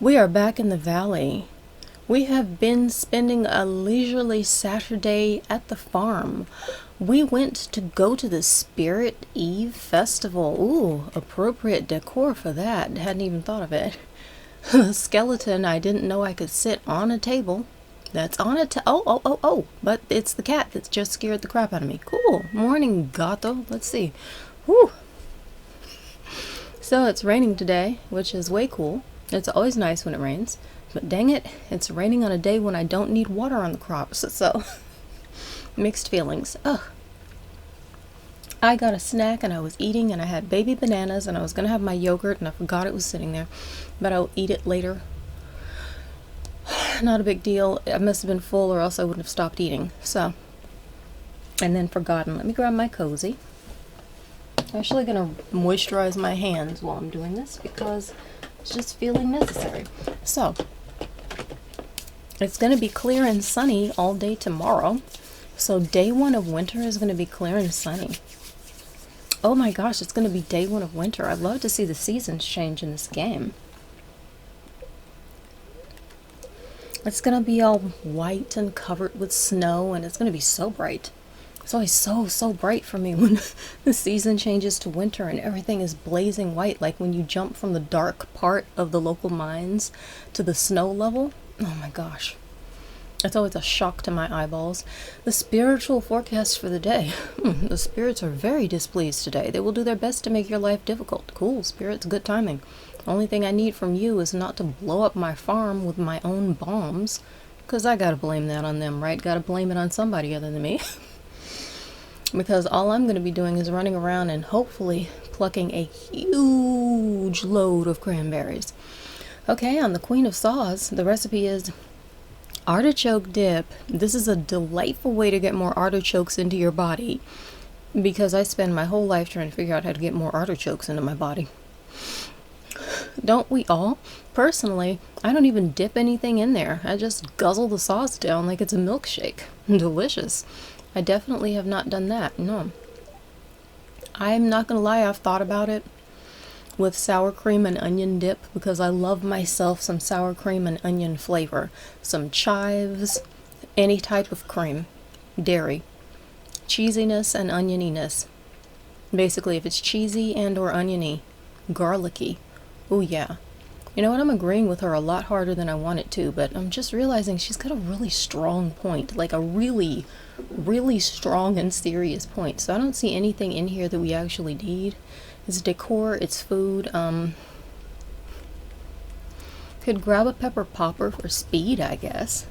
We are back in the valley. We have been spending a leisurely Saturday at the farm. We went to go to the Spirit Eve Festival. Ooh, appropriate decor for that. Hadn't even thought of it. The skeleton, I didn't know I could sit on a table. That's on a oh. But it's the cat that's just scared the crap out of me. Cool. Morning, gato. Let's see. Whew. So it's raining today, which is way cool. It's always nice when it rains. But dang it, it's raining on a day when I don't need water on the crops. So, mixed feelings. Ugh. I got a snack and I was eating and I had baby bananas and I was going to have my yogurt and I forgot it was sitting there. But I'll eat it later. Not a big deal. I must have been full or else I wouldn't have stopped eating. So, and then forgotten. Let me grab my cozy. I'm actually going to moisturize my hands while I'm doing this because it's just feeling necessary. So, it's going to be clear and sunny all day tomorrow. So day one of winter is going to be clear and sunny. Oh my gosh, it's going to be day one of winter. I'd love to see the seasons change in this game. It's going to be all white and covered with snow, and it's going to be so bright. It's always so bright for me when the season changes to winter and everything is blazing white, like when you jump from the dark part of the local mines to the snow level. Oh my gosh. It's always a shock to my eyeballs. The spiritual forecast for the day. The spirits are very displeased today. They will do their best to make your life difficult. Cool, spirits, good timing. Only thing I need from you is not to blow up my farm with my own bombs. Because I gotta blame that on them, right? Gotta blame it on somebody other than me. Because all I'm going to be doing is running around and hopefully plucking a huge load of cranberries. Okay, on the Queen of Saws, the recipe is artichoke dip. This is a delightful way to get more artichokes into your body because I spend my whole life trying to figure out how to get more artichokes into my body. Don't we all? Personally, I don't even dip anything in there. I just guzzle the sauce down like it's a milkshake. Delicious. I definitely have not done that, no. I'm not gonna lie, I've thought about it with sour cream and onion dip because I love myself some sour cream and onion flavor. Some chives, any type of cream, dairy, cheesiness and onioniness. Basically, if it's cheesy and or oniony, garlicky, oh yeah. You know what, I'm agreeing with her a lot harder than I wanted to, but I'm just realizing she's got a really strong point, like a really strong and serious point. So I don't see anything in here that we actually need. It's decor, it's food. Could grab a pepper popper for speed, I guess.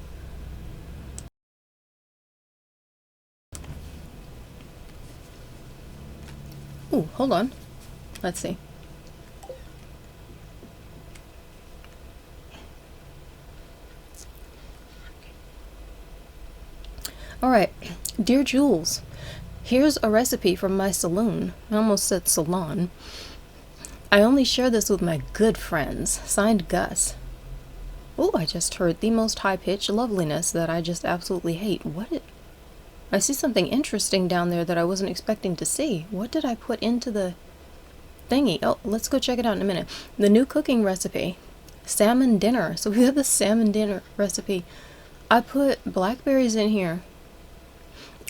Ooh, hold on. Let's see. Alright, dear Jules, here's a recipe from my saloon. I almost said salon. I only share this with my good friends. Signed, Gus. Oh, I just heard the most high-pitched loveliness that I just absolutely hate. I see something interesting down there that I wasn't expecting to see. What did I put into the thingy? Oh, let's go check it out in a minute. The new cooking recipe. Salmon dinner. So we have the salmon dinner recipe. I put blackberries in here.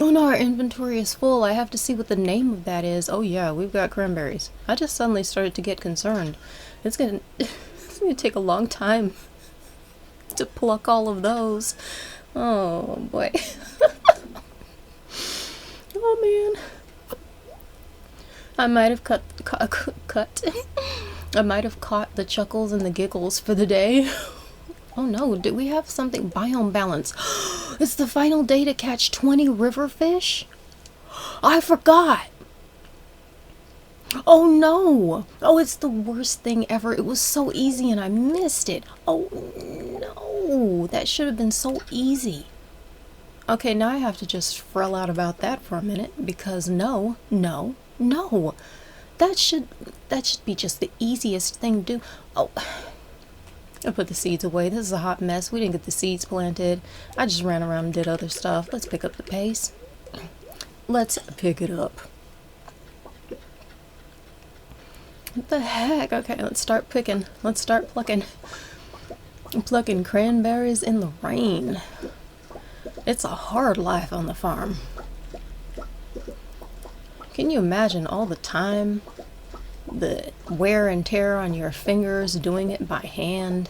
Oh no, our inventory is full. I have to see what the name of that is. Oh yeah, we've got cranberries. I just suddenly started to get concerned. It's gonna take a long time to pluck all of those. Oh boy. Oh man. I might have cut. I might have caught the chuckles and the giggles for the day. Oh no, do we have something? Biome balance. It's the final day to catch 20 river fish? I forgot. Oh no. Oh, it's the worst thing ever. It was so easy and I missed it. Oh no. That should have been so easy. Okay, now I have to just frill out about that for a minute because no. That should be just the easiest thing to do. Oh. I put the seeds away. This is a hot mess. We didn't get the seeds planted. I just ran around and did other stuff. Let's pick up the pace. Let's pick it up. What the heck? Okay, let's start picking. Let's start plucking. I'm plucking cranberries in the rain. It's a hard life on the farm. Can you imagine all the time, the wear and tear on your fingers doing it by hand?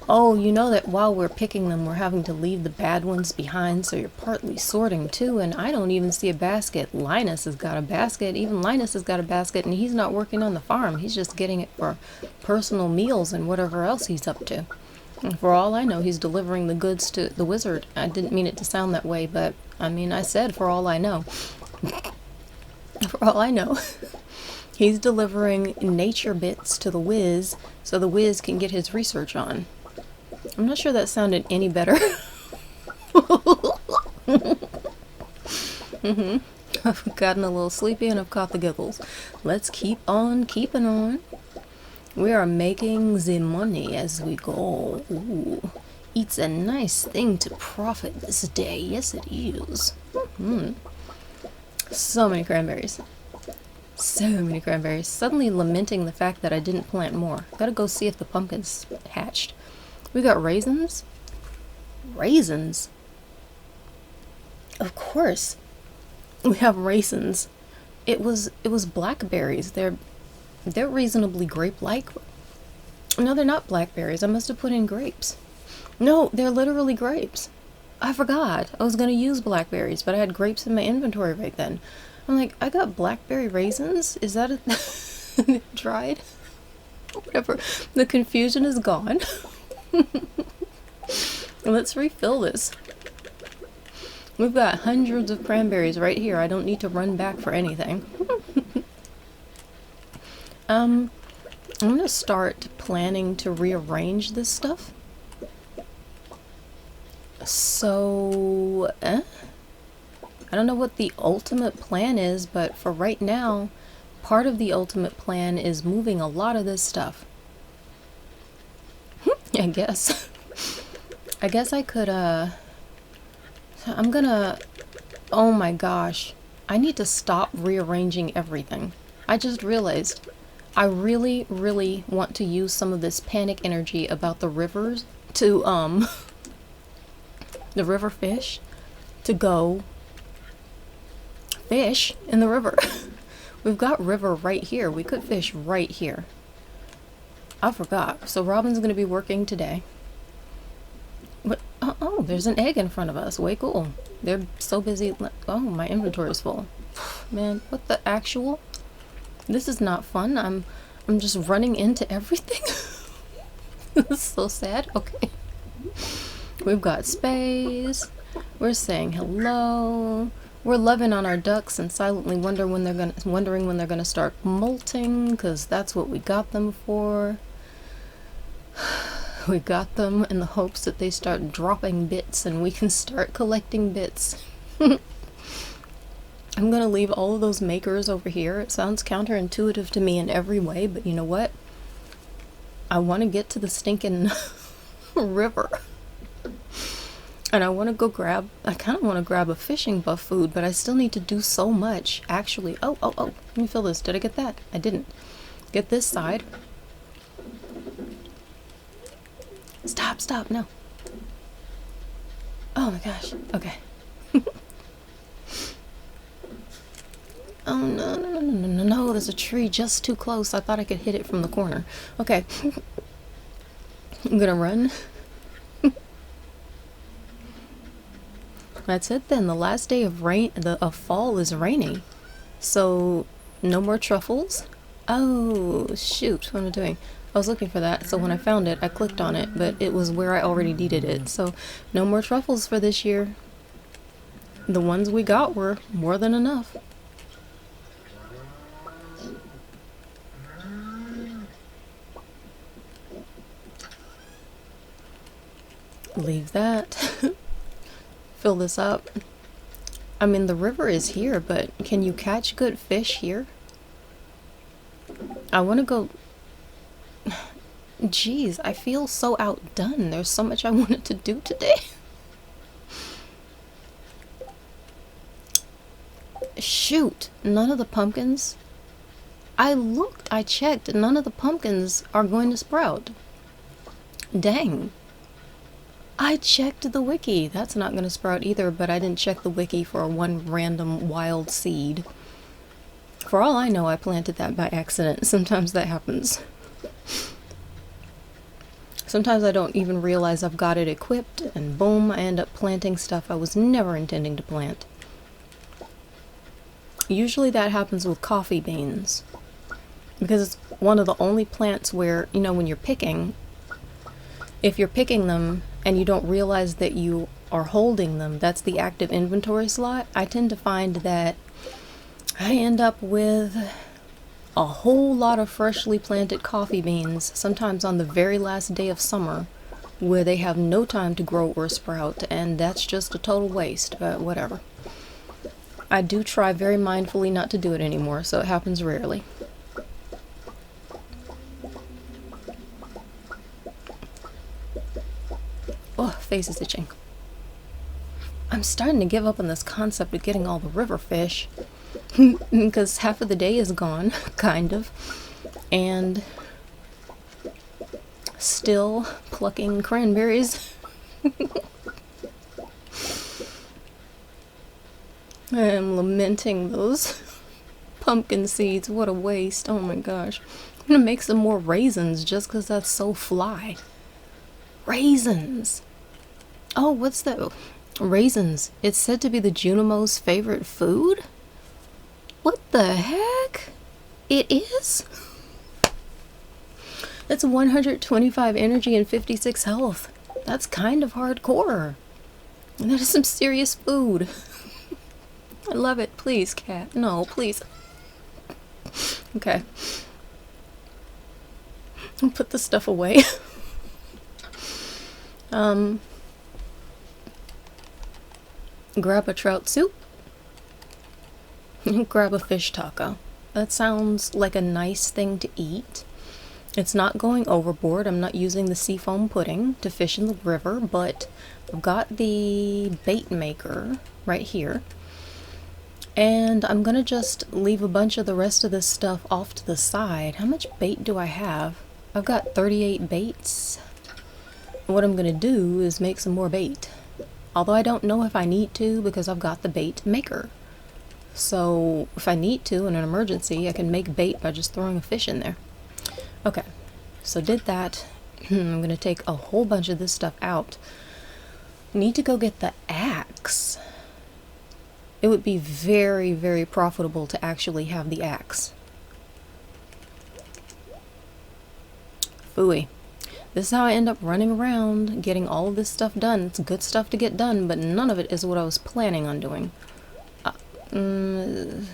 Oh, you know that while we're picking them, we're having to leave the bad ones behind, so you're partly sorting too, and I don't even see a basket. Linus has got a basket. Even Linus has got a basket, and he's not working on the farm. He's just getting it for personal meals and whatever else he's up to. And for all I know, he's delivering the goods to the wizard. I didn't mean it to sound that way, but I mean, I said for all I know. For all I know. He's delivering nature bits to the Wiz so the Wiz can get his research on. I'm not sure that sounded any better. I've gotten a little sleepy and I've caught the giggles. Let's keep on keeping on. We are making the money as we go. Ooh, it's a nice thing to profit this day. Yes, it is. So many cranberries. So many cranberries. Suddenly lamenting the fact that I didn't plant more. Gotta go see if the pumpkins hatched. We got raisins. Raisins? Of course. We have raisins. It was blackberries. They're reasonably grape-like. No, they're not blackberries. I must have put in grapes. No, they're literally grapes. I forgot. I was gonna use blackberries, but I had grapes in my inventory right then. I'm like, I got blackberry raisins? Is that a dried? Whatever. The confusion is gone. Let's refill this. We've got hundreds of cranberries right here. I don't need to run back for anything. I'm gonna start planning to rearrange this stuff. So, I don't know what the ultimate plan is, but for right now, part of the ultimate plan is moving a lot of this stuff. I guess. I guess I could, I'm gonna, oh my gosh, I need to stop rearranging everything. I just realized I really, really want to use some of this panic energy about the rivers to, the river fish, to go fish in the river. We've got river right here. We could fish right here. I forgot. So Robin's going to be working today. But, oh, there's an egg in front of us. Way cool. They're so busy. Oh, my inventory is full. Man, what the actual? This is not fun. I'm just running into everything. This is so sad. Okay. We've got space. We're saying hello. We're loving on our ducks and silently wondering when they're gonna start molting, because that's what we got them for. We got them in the hopes that they start dropping bits and we can start collecting bits. I'm gonna leave all of those makers over here. It sounds counterintuitive to me in every way, but you know what? I want to get to the stinking river. And I want to go I kind of want to grab a fishing buff food, but I still need to do so much. Actually, oh, let me fill this. Did I get that? I didn't. Get this side. Stop, no. Oh my gosh, okay. Oh no, there's a tree just too close. I thought I could hit it from the corner. Okay. I'm gonna run. That's it then. The last day of fall is rainy. So, no more truffles. Oh, shoot. What am I doing? I was looking for that, so when I found it, I clicked on it, but it was where I already needed it. So, no more truffles for this year. The ones we got were more than enough. Leave that. Fill this up. I mean, the river is here, but can you catch good fish here? I want to go... Jeez, I feel so outdone. There's so much I wanted to do today. Shoot, none of the pumpkins... I checked, none of the pumpkins are going to sprout. Dang. I checked the wiki. That's not going to sprout either, but I didn't check the wiki for one random wild seed. For all I know, I planted that by accident. Sometimes that happens. Sometimes I don't even realize I've got it equipped, and boom, I end up planting stuff I was never intending to plant. Usually that happens with coffee beans, because it's one of the only plants where, you know, when you're picking, if you're picking them and you don't realize that you are holding them, that's the active inventory slot. I tend to find that I end up with a whole lot of freshly planted coffee beans, sometimes on the very last day of summer, where they have no time to grow or sprout, and that's just a total waste, but whatever. I do try very mindfully not to do it anymore, so it happens rarely. Oh, face is itching. I'm starting to give up on this concept of getting all the river fish, because half of the day is gone, kind of, and still plucking cranberries. I am lamenting those pumpkin seeds. What a waste. Oh my gosh. I'm gonna make some more raisins just because that's so fly. Raisins. Oh, what's that? Raisins. It's said to be the Junimo's favorite food? What the heck? It is? It's 125 energy and 56 health. That's kind of hardcore. And that is some serious food. I love it. Please, cat. No, please. Okay. I'll put the stuff away. Grab a trout soup. Grab a fish taco. That sounds like a nice thing to eat. It's not going overboard. I'm not using the seafoam pudding to fish in the river, but I've got the bait maker right here. And I'm gonna just leave a bunch of the rest of this stuff off to the side. How much bait do I have? I've got 38 baits. What I'm gonna do is make some more bait. Although I don't know if I need to because I've got the bait maker. So if I need to in an emergency, I can make bait by just throwing a fish in there. Okay, so did that. I'm gonna take a whole bunch of this stuff out. Need to go get the axe. It would be very, very profitable to actually have the axe. Phooey. This is how I end up running around, getting all of this stuff done. It's good stuff to get done, but none of it is what I was planning on doing. Let's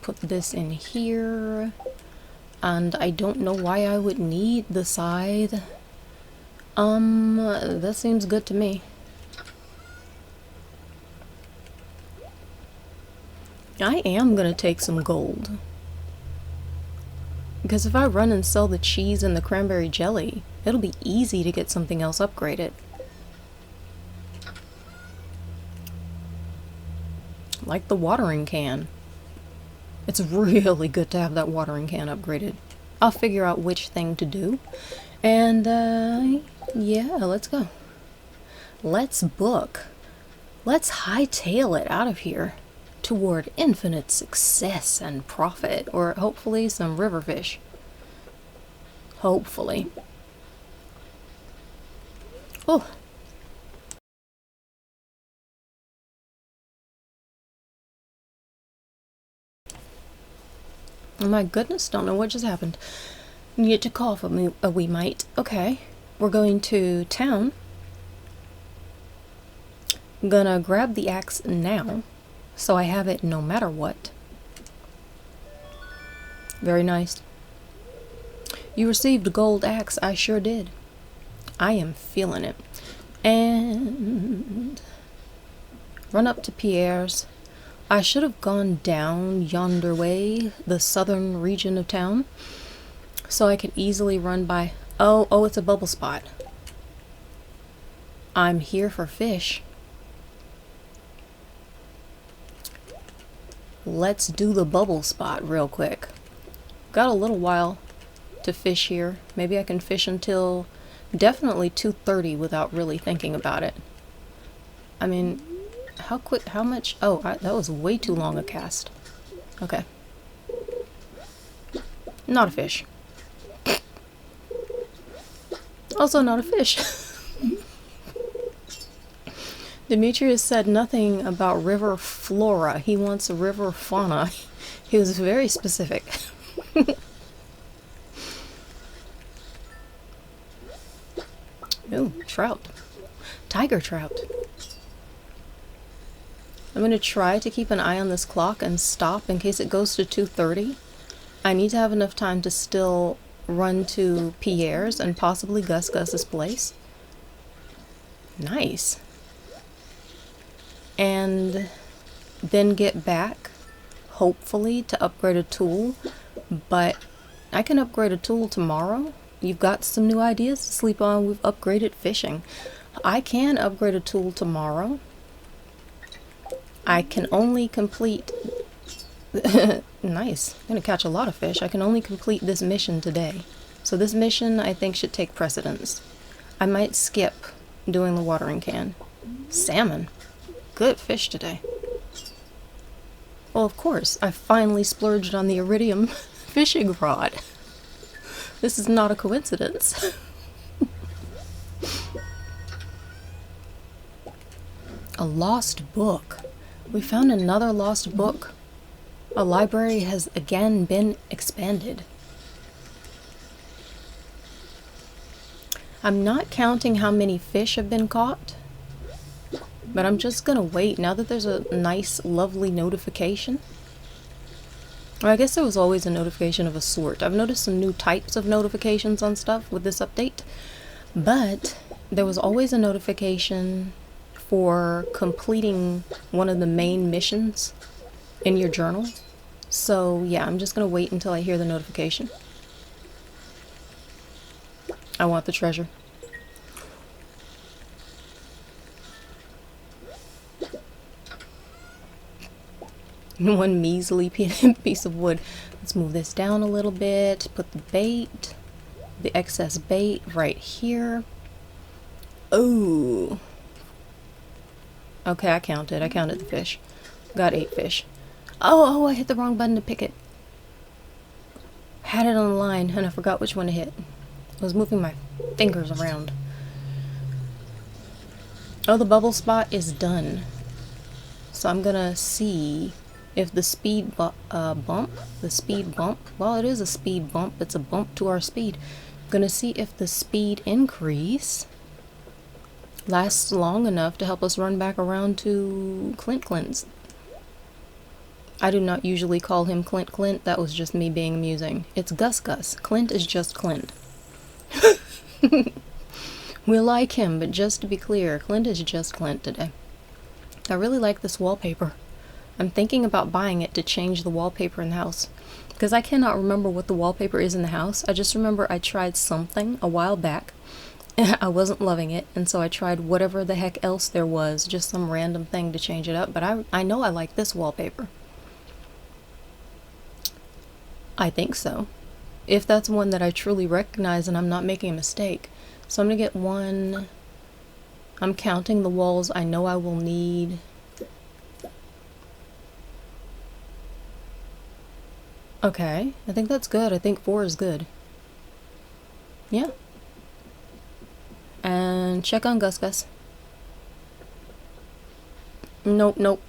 put this in here. And I don't know why I would need the scythe. That seems good to me. I am gonna take some gold. Because if I run and sell the cheese and the cranberry jelly, it'll be easy to get something else upgraded. Like the watering can. It's really good to have that watering can upgraded. I'll figure out which thing to do. And, yeah, let's go. Let's book. Let's hightail it out of here toward infinite success and profit, or hopefully some river fish. Hopefully. Oh. Oh my goodness, don't know what just happened. Need to cough a wee mite. Okay, we're going to town. I'm gonna grab the axe now, so I have it no matter what. Very nice. You received a gold axe. I sure did. I am feeling it. And run up to Pierre's. I should have gone down yonder way, the southern region of town, so I could easily run by. Oh, it's a bubble spot. I'm here for fish. Let's do the bubble spot real quick. Got a little while to fish here. Maybe I can fish until Definitely 2:30 without really thinking about it. I mean, how quick, how much? Oh, that was way too long a cast. Okay. Not a fish. Also not a fish. Demetrius said nothing about river flora. He wants river fauna. He was very specific. Ooh, trout. Tiger trout. I'm going to try to keep an eye on this clock and stop in case it goes to 2:30. I need to have enough time to still run to Pierre's and possibly Gus's place. Nice. And then get back, hopefully, to upgrade a tool. But I can upgrade a tool tomorrow. You've got some new ideas to sleep on. We've upgraded fishing. I can upgrade a tool tomorrow. I can only complete... Nice. I'm going to catch a lot of fish. I can only complete this mission today. So this mission, I think, should take precedence. I might skip doing the watering can. Salmon. Good fish today. Well, of course, I finally splurged on the iridium fishing rod. This is not a coincidence. A lost book. We found another lost book. A library has again been expanded. I'm not counting how many fish have been caught, but I'm just gonna wait now that there's a nice, lovely notification. Well, I guess there was always a notification of a sort. I've noticed some new types of notifications on stuff with this update, but there was always a notification for completing one of the main missions in your journal. So yeah, I'm just gonna wait until I hear the notification. I want the treasure. One measly piece of wood. Let's move this down a little bit. Put the bait, the excess bait right here. Oh. Okay, I counted the fish. Got 8 fish. Oh, I hit the wrong button to pick it. Had it on the line and I forgot which one to hit. I was moving my fingers around. Oh, the bubble spot is done. So I'm gonna see if the speed well, it is a speed bump. It's a bump to our speed. I'm gonna see if the speed increase lasts long enough to help us run back around to Clint's. I do not usually call him Clint. That was just me being amusing. It's Gus. Clint is just Clint. We like him, but just to be clear, Clint is just Clint today. I really like this wallpaper. I'm thinking about buying it to change the wallpaper in the house, because I cannot remember what the wallpaper is in the house. I just remember I tried something a while back. I wasn't loving it, and so I tried whatever the heck else there was, just some random thing to change it up, but I know I like this wallpaper. I think so. If that's one that I truly recognize and I'm not making a mistake. So I'm gonna get one. I'm counting the walls I know I will need. Okay, I think that's good. I think 4 is good. Yeah. And check on Gus. Nope.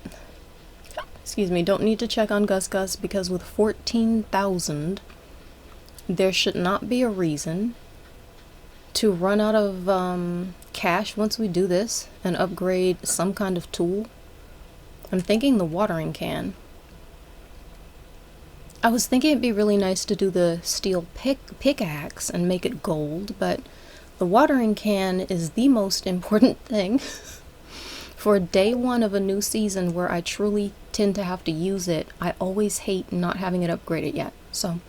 Excuse me, don't need to check on Gus because with 14,000, there should not be a reason to run out of cash once we do this and upgrade some kind of tool. I'm thinking the watering can. I was thinking it'd be really nice to do the steel pickaxe and make it gold, but the watering can is the most important thing. For day 1 of a new season where I truly tend to have to use it, I always hate not having it upgraded yet. So,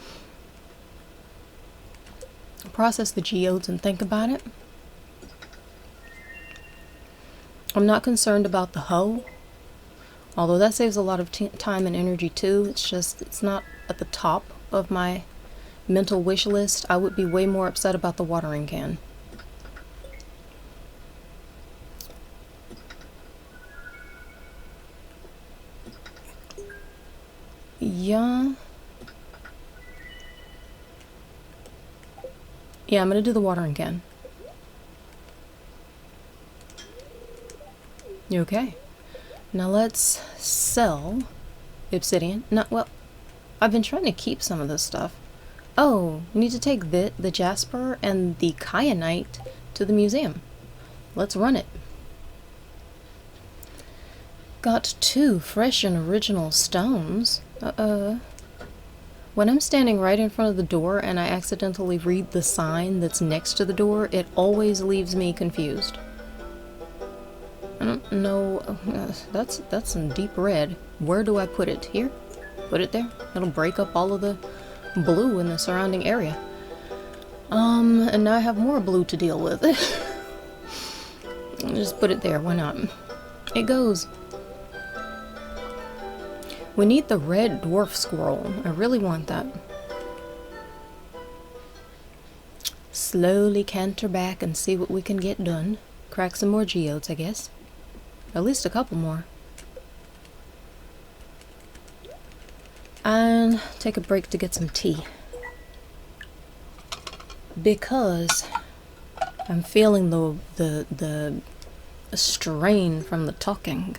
process the geodes and think about it. I'm not concerned about the hoe, although that saves a lot of time and energy too. It's not at the top of my mental wish list. I would be way more upset about the watering can. Yeah. Yeah, I'm gonna do the watering can. You okay? Now let's sell obsidian. No, well, I've been trying to keep some of this stuff. Oh, we need to take the jasper and the kyanite to the museum. Let's run it. Got 2 fresh and original stones. When I'm standing right in front of the door and I accidentally read the sign that's next to the door, it always leaves me confused. I don't know. That's some deep red. Where do I put it? Here? Put it there? It'll break up all of the blue in the surrounding area. And now I have more blue to deal with. Just put it there. Why not? It goes. We need the red dwarf squirrel. I really want that. Slowly canter back and see what we can get done. Crack some more geodes, I guess. At least a couple more. And take a break to get some tea. Because I'm feeling the strain from the talking.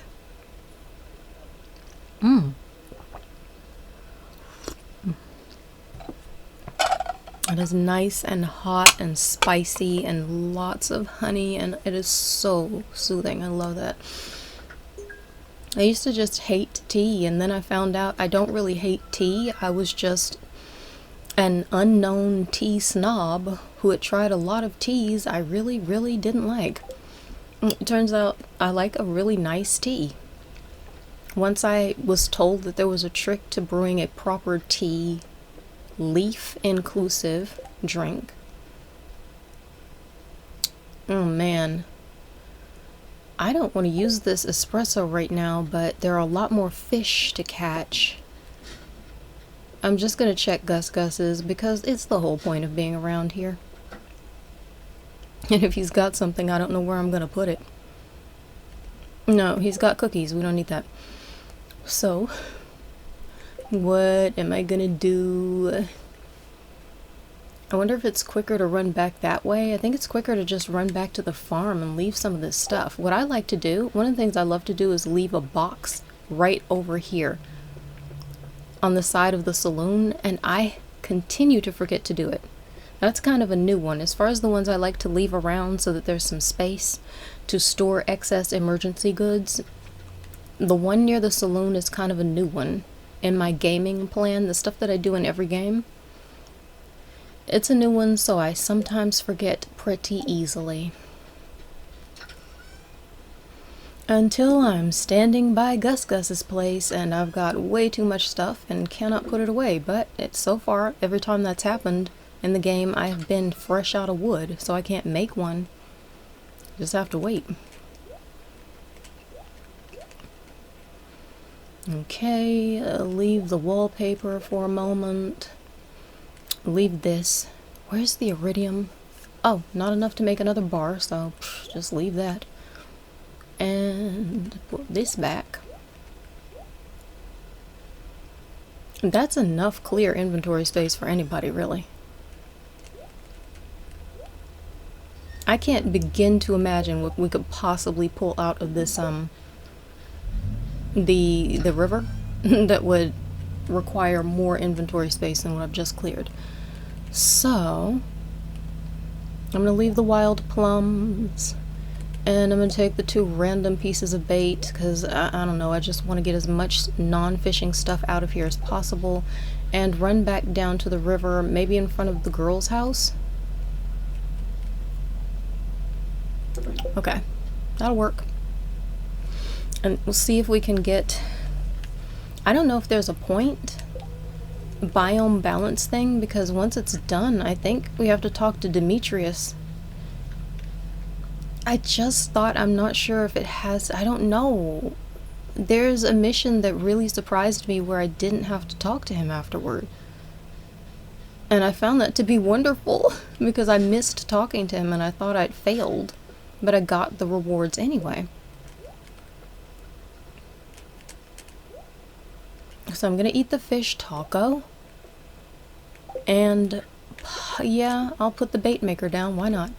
It is nice and hot and spicy and lots of honey, and it is so soothing. I love that. I used to just hate tea, and then I found out I don't really hate tea. I was just an unknown tea snob who had tried a lot of teas I really, really didn't like. It turns out I like a really nice tea. Once I was told that there was a trick to brewing a proper tea, leaf inclusive drink. Oh man. I don't want to use this espresso right now, but there are a lot more fish to catch. I'm just gonna check Gus's because it's the whole point of being around here. And if he's got something, I don't know where I'm gonna put it. No, he's got cookies. We don't need that. So, what am I gonna do? I wonder if it's quicker to run back that way. I think it's quicker to just run back to the farm and leave some of this stuff. What I like to do, one of the things I love to do is leave a box right over here on the side of the saloon, and I continue to forget to do it. That's kind of a new one. As far as the ones I like to leave around so that there's some space to store excess emergency goods, the one near the saloon is kind of a new one in my gaming plan, the stuff that I do in every game. It's a new one, so I sometimes forget pretty easily. Until I'm standing by Gus's place and I've got way too much stuff and cannot put it away, but it's so far, every time that's happened in the game, I have been fresh out of wood, so I can't make one. Just have to wait. Okay, leave the wallpaper for a moment. Leave this. Where's the iridium? Oh, not enough to make another bar, so just leave that. And put this back. That's enough clear inventory space for anybody, really. I can't begin to imagine what we could possibly pull out of this, the river that would require more inventory space than what I've just cleared. So, I'm going to leave the wild plums, and I'm going to take the 2 random pieces of bait, because, I don't know, I just want to get as much non-fishing stuff out of here as possible, and run back down to the river, maybe in front of the girl's house. Okay, that'll work. And we'll see if we can get... I don't know if there's a point biome balance thing, because once it's done, I think we have to talk to Demetrius. I just thought, I'm not sure if it has, I don't know. There's a mission that really surprised me where I didn't have to talk to him afterward. And I found that to be wonderful, because I missed talking to him and I thought I'd failed, but I got the rewards anyway. So I'm gonna eat the fish taco. And yeah, I'll put the bait maker down. Why not?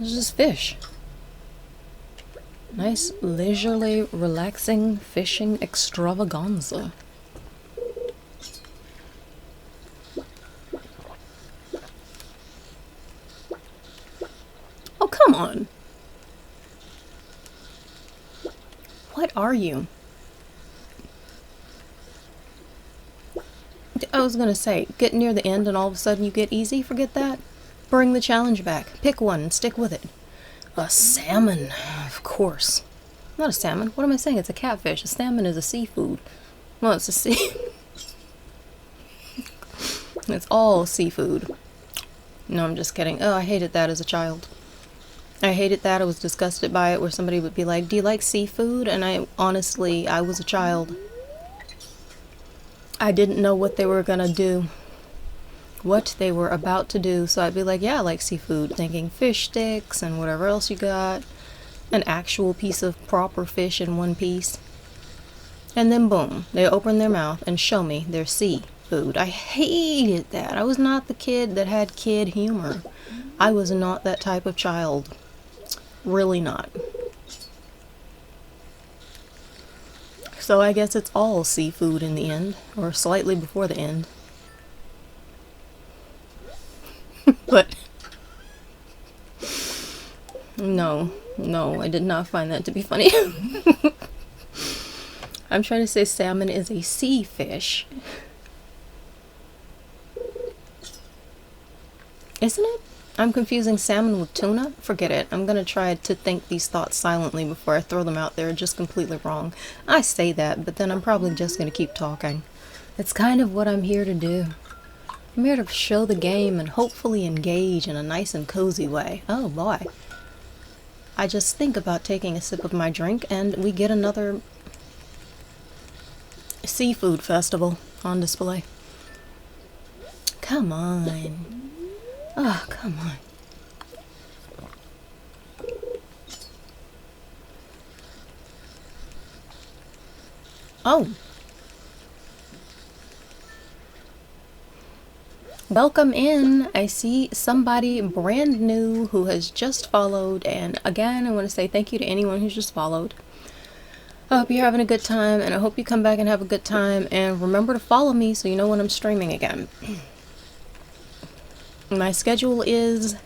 It's just fish. Nice, leisurely, relaxing fishing extravaganza. Oh, come on. What are you? I was gonna say, get near the end and all of a sudden you get easy. Forget that. Bring the challenge back. Pick one and stick with it. A salmon, of course. Not a salmon. What am I saying? It's a catfish. A salmon is a seafood. Well, it's a sea. It's all seafood. No, I'm just kidding. Oh, I hated that as a child. I hated that. I was disgusted by it, where somebody would be like, do you like seafood? And I was a child. I didn't know what they were gonna do. What they were about to do. So I'd be like, yeah, I like seafood. Thinking fish sticks and whatever else you got. An actual piece of proper fish in one piece. And then boom, they open their mouth and show me their seafood. I hated that. I was not the kid that had kid humor. I was not that type of child. Really not. So I guess it's all seafood in the end, or slightly before the end. But no, I did not find that to be funny. I'm trying to say salmon is a sea fish. Isn't it? I'm confusing salmon with tuna? Forget it. I'm gonna try to think these thoughts silently before I throw them out there just completely wrong. I say that, but then I'm probably just gonna keep talking. It's kind of what I'm here to do. I'm here to show the game and hopefully engage in a nice and cozy way. Oh boy. I just think about taking a sip of my drink and we get another seafood festival on display. Come on. Oh, come on. Oh. Welcome in. I see somebody brand new who has just followed, and again I want to say thank you to anyone who's just followed. I hope you're having a good time, and I hope you come back and have a good time, and remember to follow me so you know when I'm streaming again. My schedule is,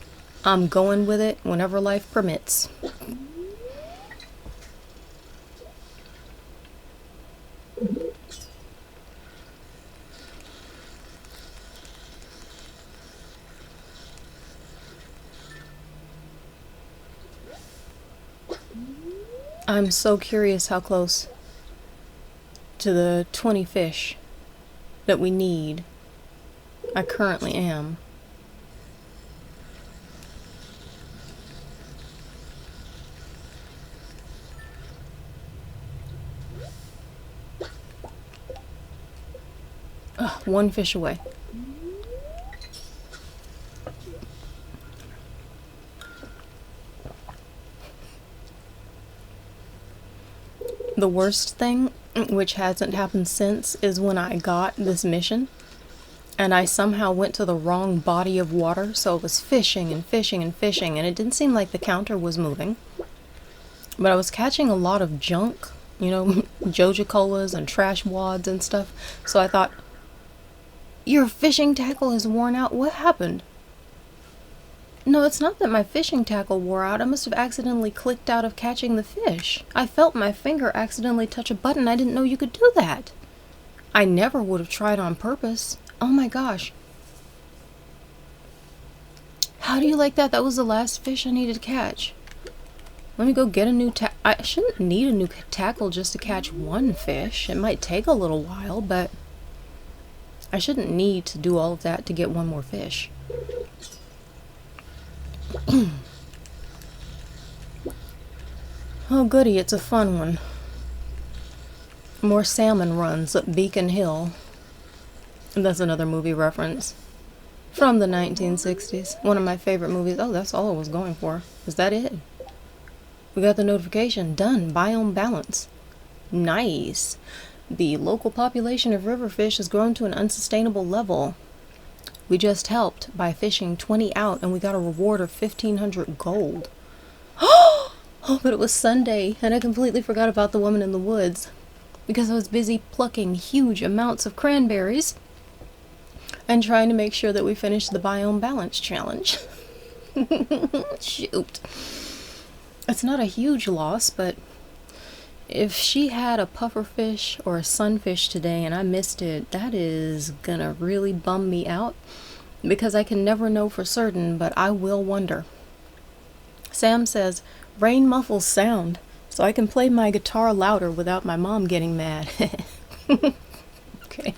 I'm going with it whenever life permits. I'm so curious how close to the 20 fish that we need I currently am. Ugh, one fish away. The worst thing, which hasn't happened since, is when I got this mission and I somehow went to the wrong body of water, so it was fishing and fishing and fishing, and it didn't seem like the counter was moving. But I was catching a lot of junk, you know, Joja Colas and trash wads and stuff, so I thought, your fishing tackle is worn out. What happened? No, it's not that my fishing tackle wore out. I must have accidentally clicked out of catching the fish. I felt my finger accidentally touch a button. I didn't know you could do that. I never would have tried on purpose. Oh my gosh. How do you like that? That was the last fish I needed to catch. Let me go get a new I shouldn't need a new tackle just to catch one fish. It might take a little while, but I shouldn't need to do all of that to get one more fish. Oh goody, it's a fun one. More salmon runs up Beacon Hill. That's another movie reference from the 1960s. One of my favorite movies. Oh, that's all I was going for. Is that it? We got the notification. Done. Biome balance. Nice. The local population of riverfish has grown to an unsustainable level. We just helped by fishing 20 out and we got a reward of 1,500 gold. Oh, but it was Sunday and I completely forgot about the woman in the woods because I was busy plucking huge amounts of cranberries and trying to make sure that we finished the biome balance challenge. Shoot. It's not a huge loss, but if she had a pufferfish or a sunfish today and I missed it, that is gonna really bum me out because I can never know for certain, but I will wonder. Sam says, rain muffles sound, so I can play my guitar louder without my mom getting mad. Okay.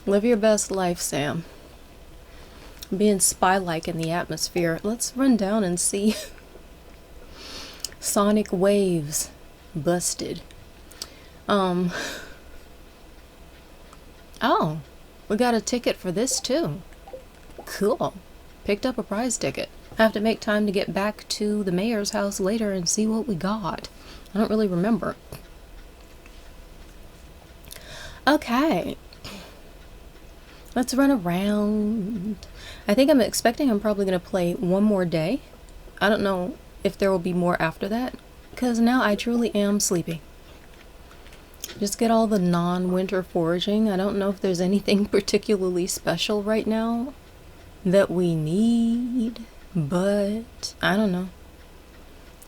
Live your best life, Sam. Being spy-like in the atmosphere. Let's run down and see. Sonic waves. Busted. Oh, we got a ticket for this too. Cool. Picked up a prize ticket. I have to make time to get back to the mayor's house later and see what we got. I don't really remember. Okay. Let's run around. I think I'm probably going to play one more day. I don't know if there will be more after that, because now I truly am sleepy. Just get all the non-winter foraging. I don't know if there's anything particularly special right now that we need, but I don't know.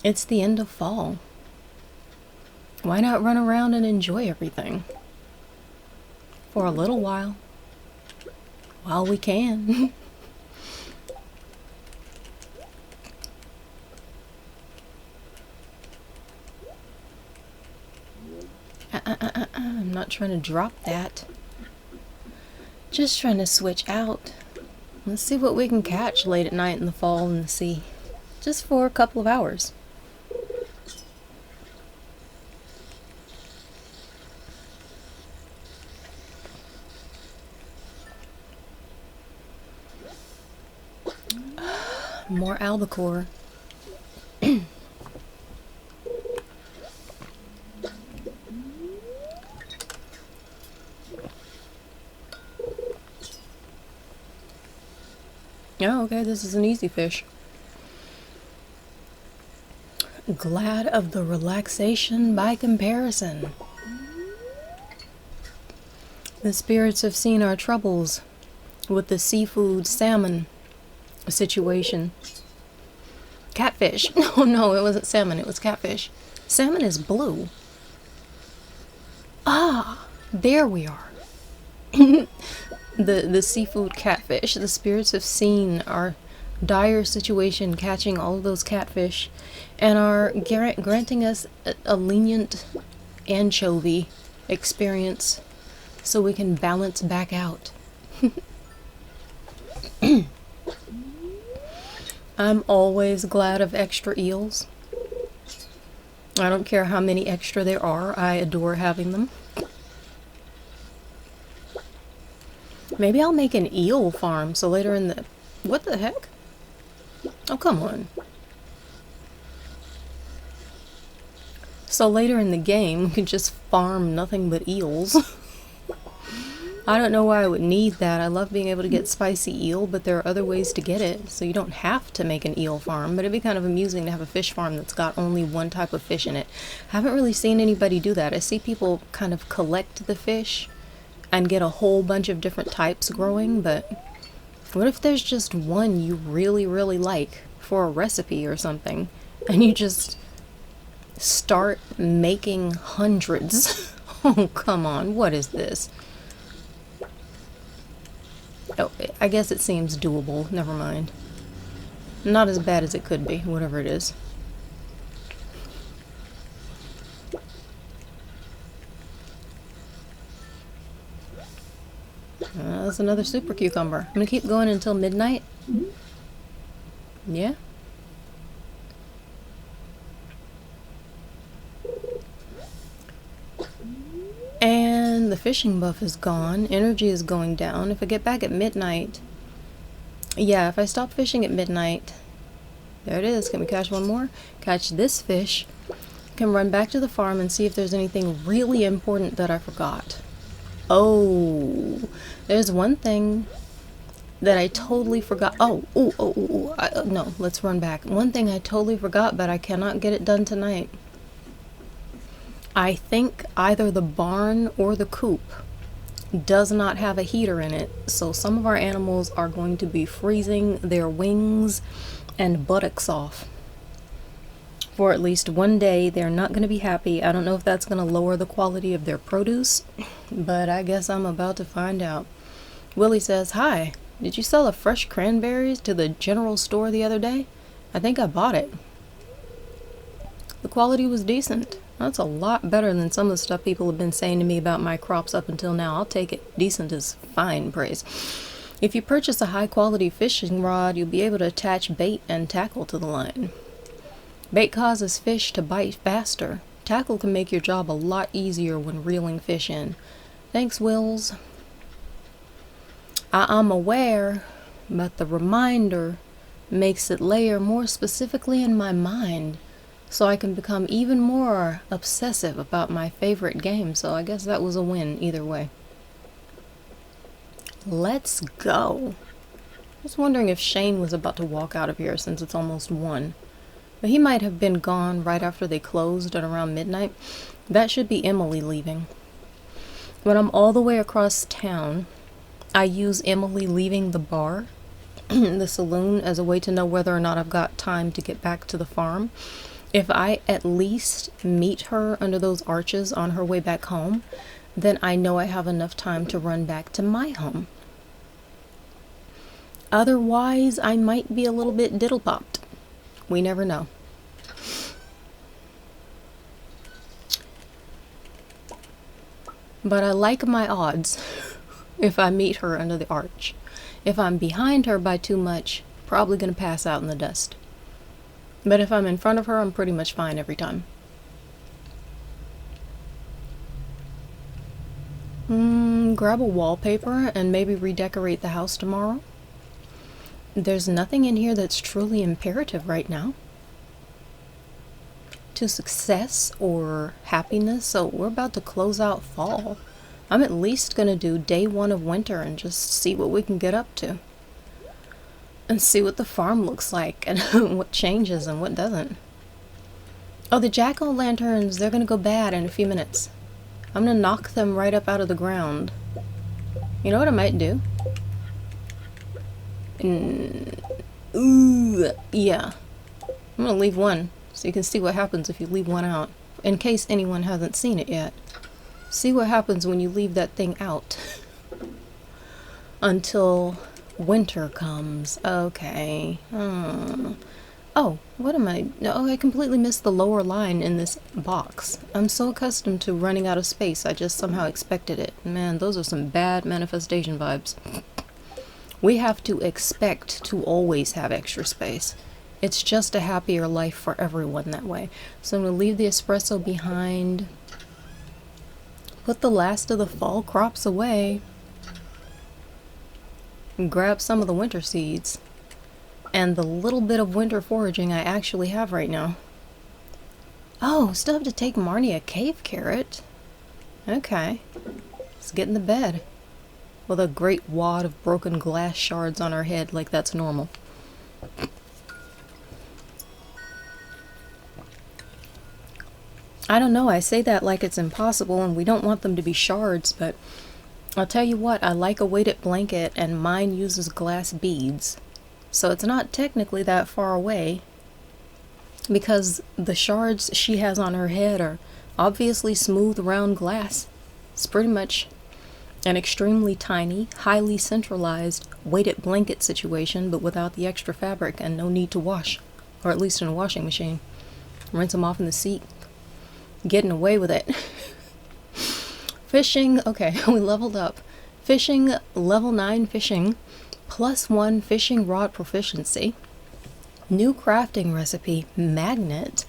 It's the end of fall. Why not run around and enjoy everything? For a little while. While we can. I'm not trying to drop that. Just trying to switch out. Let's see what we can catch late at night in the fall in the sea. Just for a couple of hours. More albacore. Oh, okay, this is an easy fish. Glad of the relaxation by comparison. The spirits have seen our troubles with the seafood salmon situation. Catfish. Oh no, it wasn't salmon, it was catfish. Salmon is blue. Ah, there we are. The seafood catfish. The spirits have seen our dire situation catching all of those catfish and are granting us a lenient anchovy experience so we can balance back out. I'm always glad of extra eels. I don't care how many extra there are. I adore having them. Maybe I'll make an eel farm so later in the... What the heck? Oh, come on. So later in the game, we can just farm nothing but eels. I don't know why I would need that. I love being able to get spicy eel, but there are other ways to get it, so you don't have to make an eel farm. But it'd be kind of amusing to have a fish farm that's got only one type of fish in it. I haven't really seen anybody do that. I see people kind of collect the fish and get a whole bunch of different types growing, but what if there's just one you really, really like for a recipe or something, and you just start making hundreds? Oh, come on, what is this? Oh, I guess it seems doable. Never mind. Not as bad as it could be, whatever it is. That's another super cucumber. I'm gonna keep going until midnight. Yeah. And the fishing buff is gone. Energy is going down. If I get back at midnight... Yeah, if I stop fishing at midnight... There it is. Can we catch one more? Catch this fish. Can run back to the farm and see if there's anything really important that I forgot. Oh, there's one thing that I totally forgot. No, let's run back. One thing I totally forgot, but I cannot get it done tonight. I think either the barn or the coop does not have a heater in it, so some of our animals are going to be freezing their wings and buttocks off for at least one day. They're not going to be happy. I don't know if that's going to lower the quality of their produce, but I guess I'm about to find out. Willie says, "Hi, did you sell a fresh cranberries to the general store the other day? I think I bought it. The quality was decent." That's a lot better than some of the stuff people have been saying to me about my crops up until now. I'll take it. Decent is fine praise. If you purchase a high-quality fishing rod, you'll be able to attach bait and tackle to the line. Bait causes fish to bite faster. Tackle can make your job a lot easier when reeling fish in. Thanks, Wills. I'm aware, but the reminder makes it layer more specifically in my mind, so I can become even more obsessive about my favorite game. So I guess that was a win either way. Let's go. I was wondering if Shane was about to walk out of here since it's almost 1. But he might have been gone right after they closed at around midnight. That should be Emily leaving. When I'm all the way across town, I use Emily leaving the bar, the saloon, as a way to know whether or not I've got time to get back to the farm. If I at least meet her under those arches on her way back home, then I know I have enough time to run back to my home. Otherwise, I might be a little bit diddle-popped. We never know. But I like my odds if I meet her under the arch. If I'm behind her by too much, probably gonna pass out in the dust. But if I'm in front of her, I'm pretty much fine every time. Grab a wallpaper and maybe redecorate the house tomorrow. There's nothing in here that's truly imperative right now to success or happiness, so we're about to close out fall. I'm at least gonna do day 1 of winter and just see what we can get up to. And see what the farm looks like and what changes and what doesn't. Oh, the jack-o'-lanterns, they're gonna go bad in a few minutes. I'm gonna knock them right up out of the ground. You know what I might do? Yeah. I'm gonna leave one so you can see what happens if you leave one out. In case anyone hasn't seen it yet. See what happens when you leave that thing out. Until winter comes. Okay. Oh, what am I? Oh, I completely missed the lower line in this box. I'm so accustomed to running out of space, I just somehow expected it. Man, those are some bad manifestation vibes. We have to expect to always have extra space. It's just a happier life for everyone that way. So I'm going to leave the espresso behind. Put the last of the fall crops away. Grab some of the winter seeds and the little bit of winter foraging I actually have right now. Oh, still have to take Marnie a cave carrot. Okay, let's get in the bed with a great wad of broken glass shards on our head like that's normal. I don't know, I say that like it's impossible and we don't want them to be shards, but I'll tell you what, I like a weighted blanket and mine uses glass beads. So it's not technically that far away because the shards she has on her head are obviously smooth round glass. It's pretty much an extremely tiny, highly centralized weighted blanket situation, but without the extra fabric and no need to wash, or at least in a washing machine. Rinse them off in the sink. Getting away with it. Fishing, okay, we leveled up. Fishing, level 9 fishing, +1 fishing rod proficiency. New crafting recipe, magnet,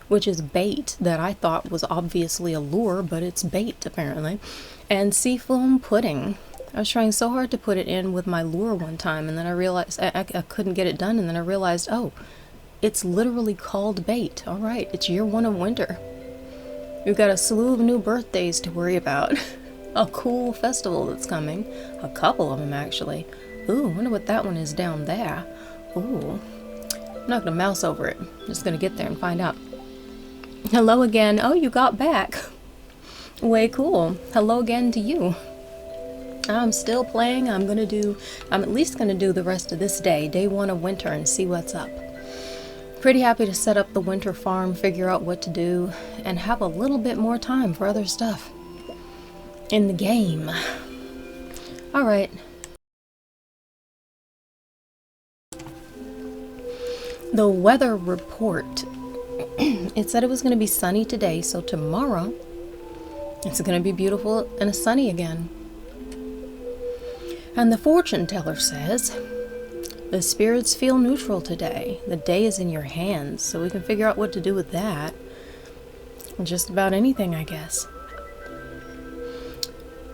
which is bait that I thought was obviously a lure, but it's bait apparently. And seafoam pudding. I was trying so hard to put it in with my lure one time, and then I realized I couldn't get it done, and then I realized, oh, it's literally called bait. Alright, it's year 1 of winter. We've got a slew of new birthdays to worry about. A cool festival that's coming. A couple of them, actually. Ooh, wonder what that one is down there. Ooh. I'm not gonna mouse over it. I'm just gonna get there and find out. Hello again. Oh, you got back. Way cool. Hello again to you. I'm still playing. I'm at least gonna do the rest of this day, day 1 of winter, and see what's up. Pretty happy to set up the winter farm, figure out what to do, and have a little bit more time for other stuff in the game. Alright. The weather report. It said it was going to be sunny today, so tomorrow it's going to be beautiful and sunny again. And the fortune teller says the spirits feel neutral today. The day is in your hands, so we can figure out what to do with that. Just about anything, I guess.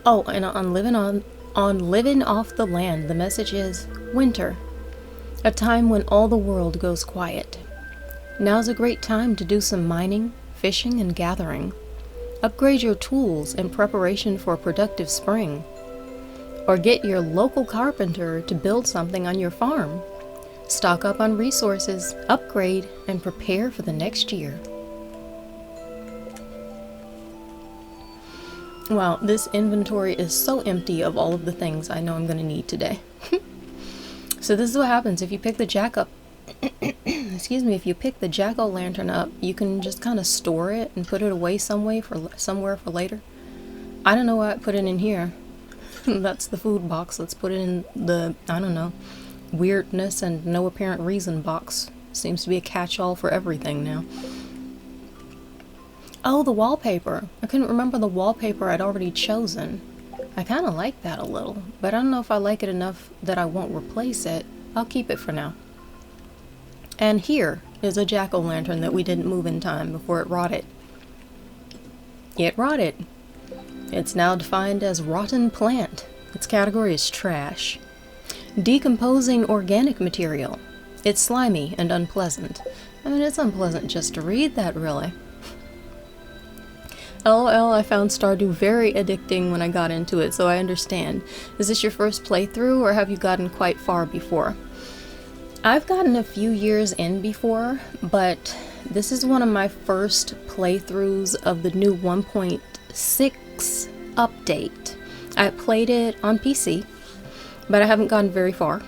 Oh, and on living off the land, the message is winter. A time when all the world goes quiet. Now's a great time to do some mining, fishing, and gathering. Upgrade your tools in preparation for a productive spring. Or get your local carpenter to build something on your farm. Stock up on resources, upgrade, and prepare for the next year. Wow, this inventory is so empty of all of the things I know I'm going to need today. So this is what happens if you pick the if you pick the jack-o'-lantern up, you can just kind of store it and put it away somewhere for later. I don't know why I put it in here. That's the food box. Let's put it in the, I don't know, weirdness and no apparent reason box. Seems to be a catch-all for everything now. Oh, the wallpaper. I couldn't remember the wallpaper I'd already chosen. I kind of like that a little, but I don't know if I like it enough that I won't replace it. I'll keep it for now. And here is a jack-o'-lantern that we didn't move in time before it rotted. It rotted. It's now defined as rotten plant. Its category is trash. Decomposing organic material. It's slimy and unpleasant. I mean, it's unpleasant just to read that, really. LOL, I found Stardew very addicting when I got into it, so I understand. Is this your first playthrough, or have you gotten quite far before? I've gotten a few years in before, but this is one of my first playthroughs of the new 1.6 update. I played it on PC, but I haven't gotten very far.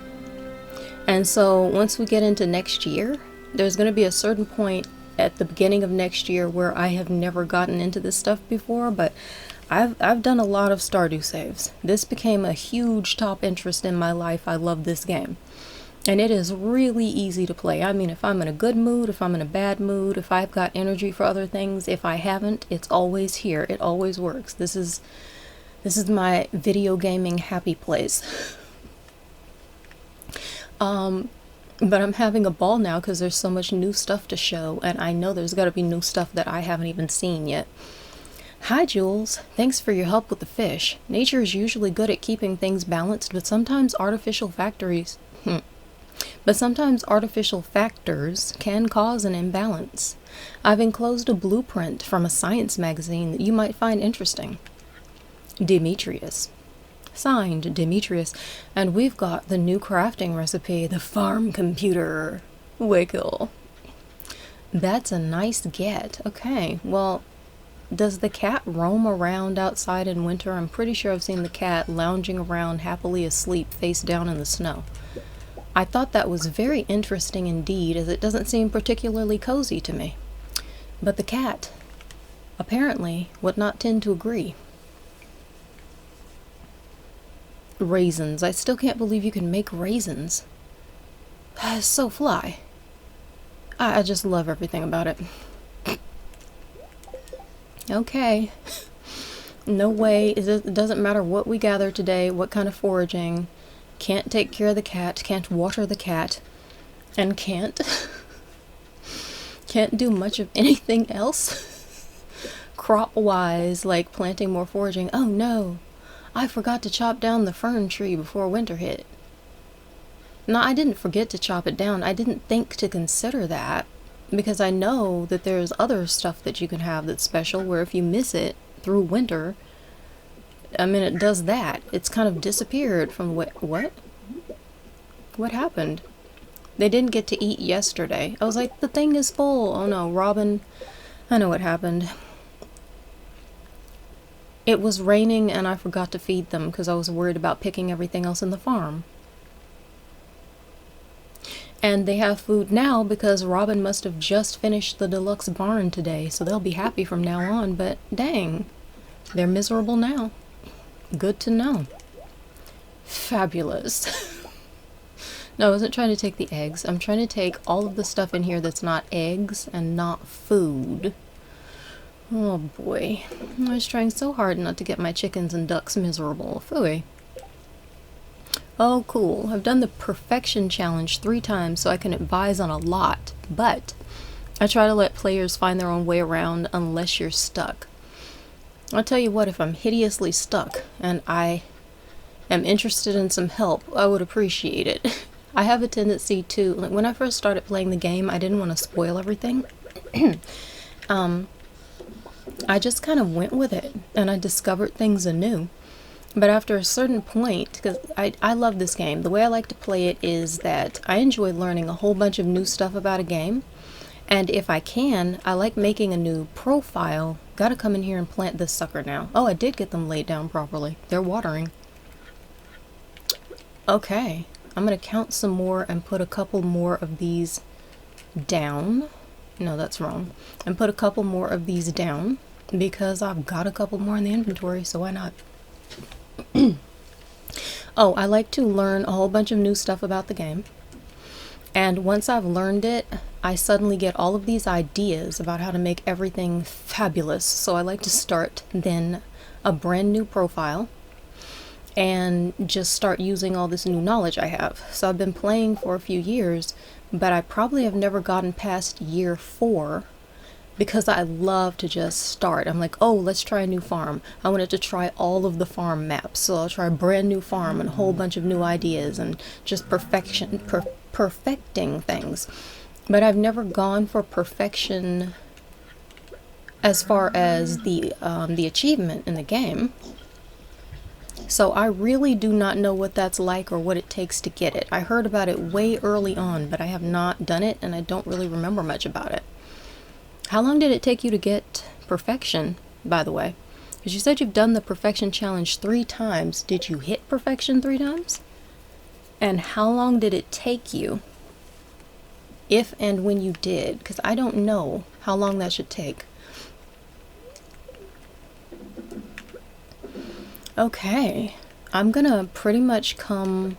And so once we get into next year, there's going to be a certain point at the beginning of next year where I have never gotten into this stuff before, but I've done a lot of Stardew saves. This became a huge top interest in my life. I love this game. And it is really easy to play. I mean, if I'm in a good mood, if I'm in a bad mood, if I've got energy for other things, if I haven't, it's always here. It always works. This is my video gaming happy place. But I'm having a ball now because there's so much new stuff to show, and I know there's got to be new stuff that I haven't even seen yet. Hi Jules, thanks for your help with the fish. Nature is usually good at keeping things balanced, but sometimes artificial factors can cause an imbalance. I've enclosed a blueprint from a science magazine that you might find interesting. Demetrius. Signed, Demetrius. And we've got the new crafting recipe, the farm computer. Way cool. That's a nice get. Okay, well, does the cat roam around outside in winter? I'm pretty sure I've seen the cat lounging around happily asleep face down in the snow. I thought that was very interesting indeed, as it doesn't seem particularly cozy to me. But the cat, apparently, would not tend to agree. Raisins. I still can't believe you can make raisins. So fly. I just love everything about it. Okay. No way. It doesn't matter what we gather today, what kind of foraging. Can't take care of the cat, can't water the cat, and can't do much of anything else crop-wise, like planting more foraging. Oh no, I forgot to chop down the fern tree before winter hit. No, I didn't forget to chop it down. I didn't think to consider that because I know that there's other stuff that you can have that's special where if you miss it through winter, I mean, it does that. It's kind of disappeared from what? What happened? They didn't get to eat yesterday. I was like, the thing is full. Oh no, Robin. I know what happened. It was raining and I forgot to feed them because I was worried about picking everything else in the farm. And they have food now because Robin must have just finished the deluxe barn today, so they'll be happy from now on, but dang, they're miserable now. Good to know. Fabulous. No, I wasn't trying to take the eggs. I'm trying to take all of the stuff in here that's not eggs and not food. Oh boy. I was trying so hard not to get my chickens and ducks miserable. Phooey. Oh cool. I've done the perfection challenge 3 times so I can advise on a lot, but I try to let players find their own way around unless you're stuck. I'll tell you what, if I'm hideously stuck and I am interested in some help, I would appreciate it. I have a tendency to, like when I first started playing the game, I didn't want to spoil everything. I just kind of went with it and I discovered things anew. But after a certain point, because I love this game, the way I like to play it is that I enjoy learning a whole bunch of new stuff about a game. And if I can, I like making a new profile. Gotta come in here and plant this sucker now. Oh, I did get them laid down properly. They're watering. Okay, I'm gonna count some more and put a couple more of these down. No, that's wrong. And put a couple more of these down because I've got a couple more in the inventory, so why not? Oh, I like to learn a whole bunch of new stuff about the game. And once I've learned it, I suddenly get all of these ideas about how to make everything fabulous. So I like to start then a brand new profile and just start using all this new knowledge I have. So I've been playing for a few years, but I probably have never gotten past year 4 because I love to just start. I'm like, oh, let's try a new farm. I wanted to try all of the farm maps, so I'll try a brand new farm and a whole bunch of new ideas and just perfecting things. But I've never gone for perfection as far as the achievement in the game. So I really do not know what that's like or what it takes to get it. I heard about it way early on, but I have not done it and I don't really remember much about it. How long did it take you to get perfection, by the way? Because you said you've done the perfection challenge 3 times. Did you hit perfection 3 times? And how long did it take you? If and when you did, because I don't know how long that should take. Okay, I'm gonna pretty much come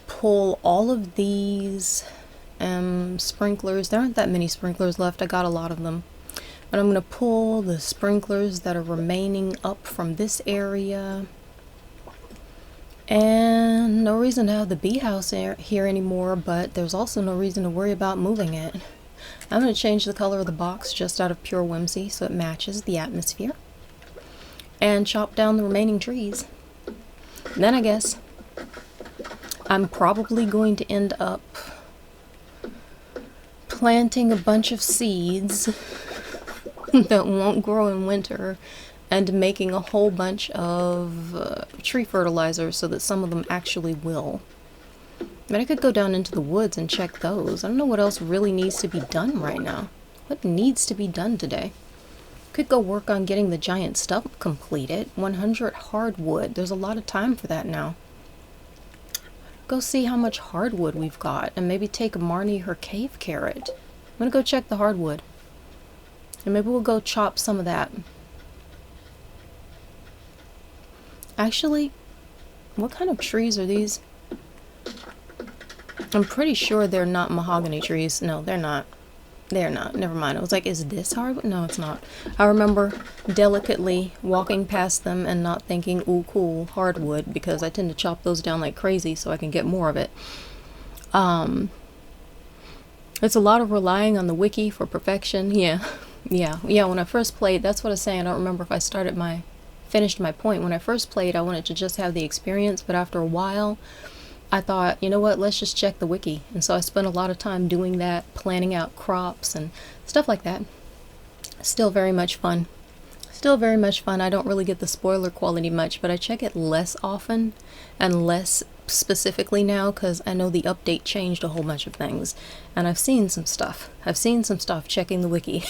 pull all of these sprinklers. There aren't that many sprinklers left. I got a lot of them. But I'm gonna pull the sprinklers that are remaining up from this area. And no reason to have the bee house here anymore, but there's also no reason to worry about moving it. I'm going to change the color of the box just out of pure whimsy so it matches the atmosphere. And chop down the remaining trees. Then I guess I'm probably going to end up planting a bunch of seeds that won't grow in winter and making a whole bunch of tree fertilizer so that some of them actually will. But I could go down into the woods and check those. I don't know what else really needs to be done right now. What needs to be done today? Could go work on getting the giant stump completed. 100 hardwood. There's a lot of time for that now. Go see how much hardwood we've got and maybe take Marnie her cave carrot. I'm gonna go check the hardwood. And maybe we'll go chop some of that. Actually, what kind of trees are these? I'm pretty sure they're not mahogany trees. No, they're not. They're not. Never mind. I was like, is this hardwood? No, it's not. I remember delicately walking past them and not thinking, ooh, cool, hardwood, because I tend to chop those down like crazy so I can get more of it. It's a lot of relying on the wiki for perfection. Yeah. When I first played, that's what I was saying. I don't remember if I finished my point. When I first played, I wanted to just have the experience, but after a while, I thought, you know what, let's just check the wiki. And so I spent a lot of time doing that, planning out crops and stuff like that. Still very much fun. Still very much fun. I don't really get the spoiler quality much, but I check it less often and less specifically now because I know the update changed a whole bunch of things. And I've seen some stuff. I've seen some stuff checking the wiki.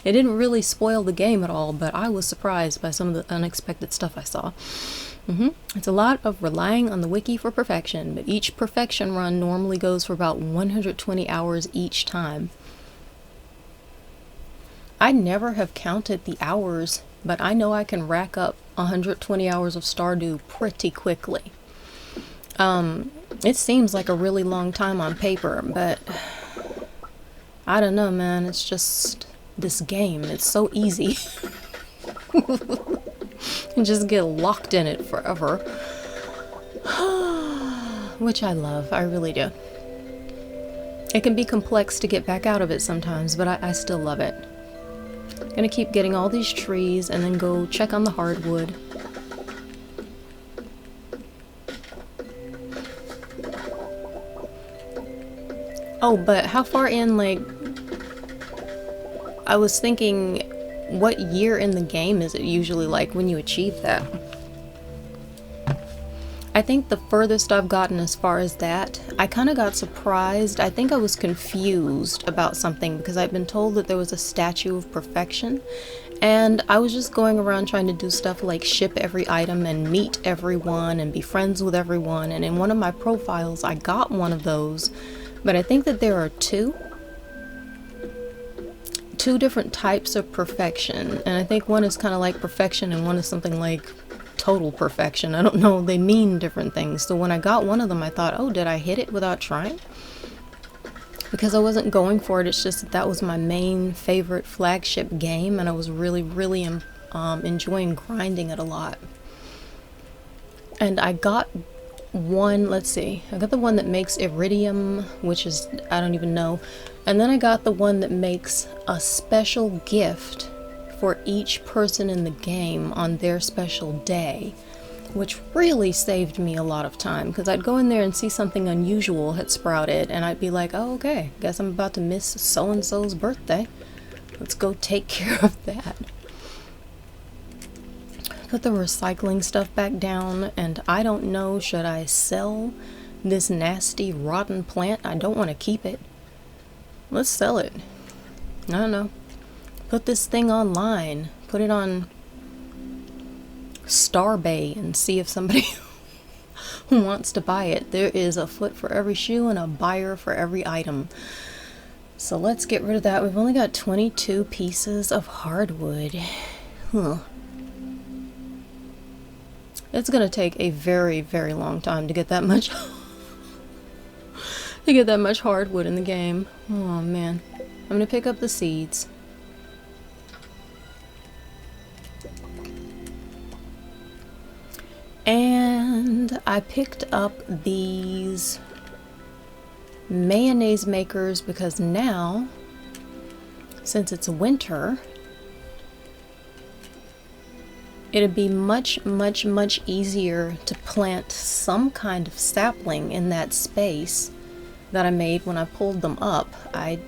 It didn't really spoil the game at all, but I was surprised by some of the unexpected stuff I saw. It's a lot of relying on the wiki for perfection, but each perfection run normally goes for about 120 hours each time. I never have counted the hours, but I know I can rack up 120 hours of Stardew pretty quickly. It seems like a really long time on paper, but I don't know, man. It's just this game. It's so easy. You just get locked in it forever. Which I love. I really do. It can be complex to get back out of it sometimes, but I still love it. Gonna keep getting all these trees and then go check on the hardwood. Oh, but how far in, like, I was thinking, what year in the game is it usually like when you achieve that? I think the furthest I've gotten as far as that, I kind of got surprised. I think I was confused about something because I'd been told that there was a statue of perfection, and I was just going around trying to do stuff like ship every item and meet everyone and be friends with everyone, and in one of my profiles I got one of those, but I think that there are two different types of perfection, and I think one is kind of like perfection and one is something like total perfection. I don't know, they mean different things. So when I got one of them I thought, oh, did I hit it without trying? Because I wasn't going for it. It's just that that was my main favorite flagship game, and I was really enjoying grinding it a lot. And I got one, let's see, I got the one that makes iridium, which is, I don't even know, and then I got the one that makes a special gift for each person in the game on their special day, which really saved me a lot of time, because I'd go in there and see something unusual had sprouted and I'd be like, oh, okay, guess I'm about to miss so-and-so's birthday. Let's go take care of that. Put the recycling stuff back down, and I don't know, should I sell this nasty rotten plant? I don't want to keep it. Let's sell it. I don't know. Put this thing online. Put it on Starbay and see if somebody wants to buy it. There is a foot for every shoe and a buyer for every item. So let's get rid of that. We've only got 22 pieces of hardwood. It's gonna take a very, very long time to get that much hardwood in the game. Oh man. I'm gonna pick up the seeds. And I picked up these mayonnaise makers because now, since it's winter, it'd be much easier to plant some kind of sapling in that space that I made when I pulled them up. I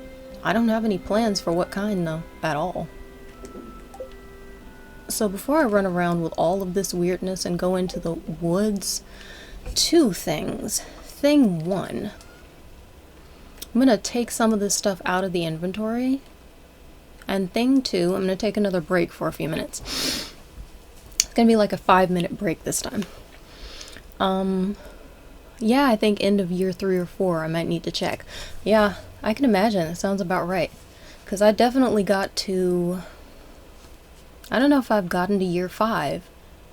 don't have any plans for what kind though, at all. So before I run around with all of this weirdness and go into the woods, two things. Thing one, I'm gonna take some of this stuff out of the inventory. And thing two, I'm gonna take another break for a few minutes. It's gonna be like a 5-minute break this time. Yeah, I think end of year 3 or 4 I might need to check. Yeah, I can imagine. It sounds about right. Because I definitely got to... I don't know if I've gotten to year 5,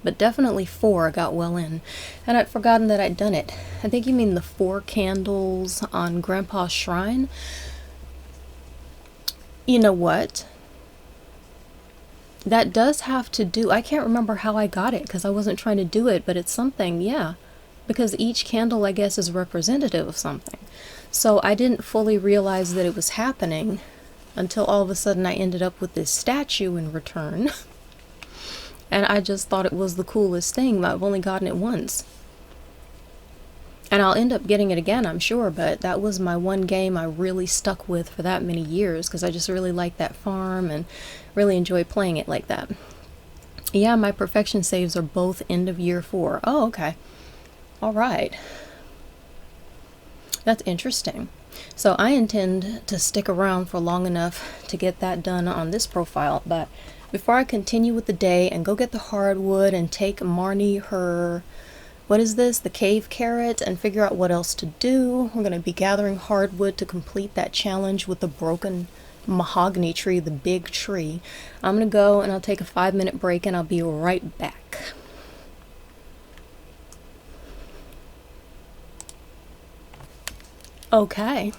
but definitely 4 I got well in. And I'd forgotten that I'd done it. I think you mean the 4 candles on Grandpa's shrine. You know what? That does have to do... I can't remember how I got it because I wasn't trying to do it, but it's something, yeah. Because each candle, I guess, is representative of something. So I didn't fully realize that it was happening until all of a sudden I ended up with this statue in return. And I just thought it was the coolest thing, but I've only gotten it once. And I'll end up getting it again, I'm sure, but that was my one game I really stuck with for that many years because I just really liked that farm and really enjoyed playing it like that. Yeah, my perfection saves are both end of year 4. Oh, okay. All right. That's interesting. So I intend to stick around for long enough to get that done on this profile, but before I continue with the day and go get the hardwood and take Marnie her, what is this, the cave carrot, and figure out what else to do, we're going to be gathering hardwood to complete that challenge with the broken mahogany tree, the big tree. I'm going to go and I'll take a 5-minute break and I'll be right back. Okay,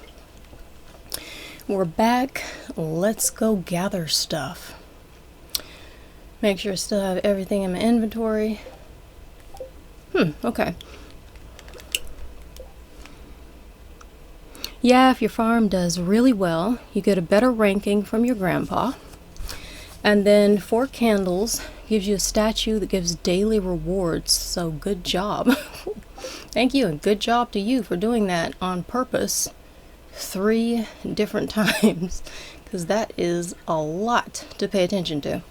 we're back. Let's go gather stuff. Make sure I still have everything in my inventory. Okay. Yeah, if your farm does really well, you get a better ranking from your grandpa. And then 4 candles gives you a statue that gives daily rewards, so good job. Thank you, and good job to you for doing that on purpose 3 different times, because that is a lot to pay attention to.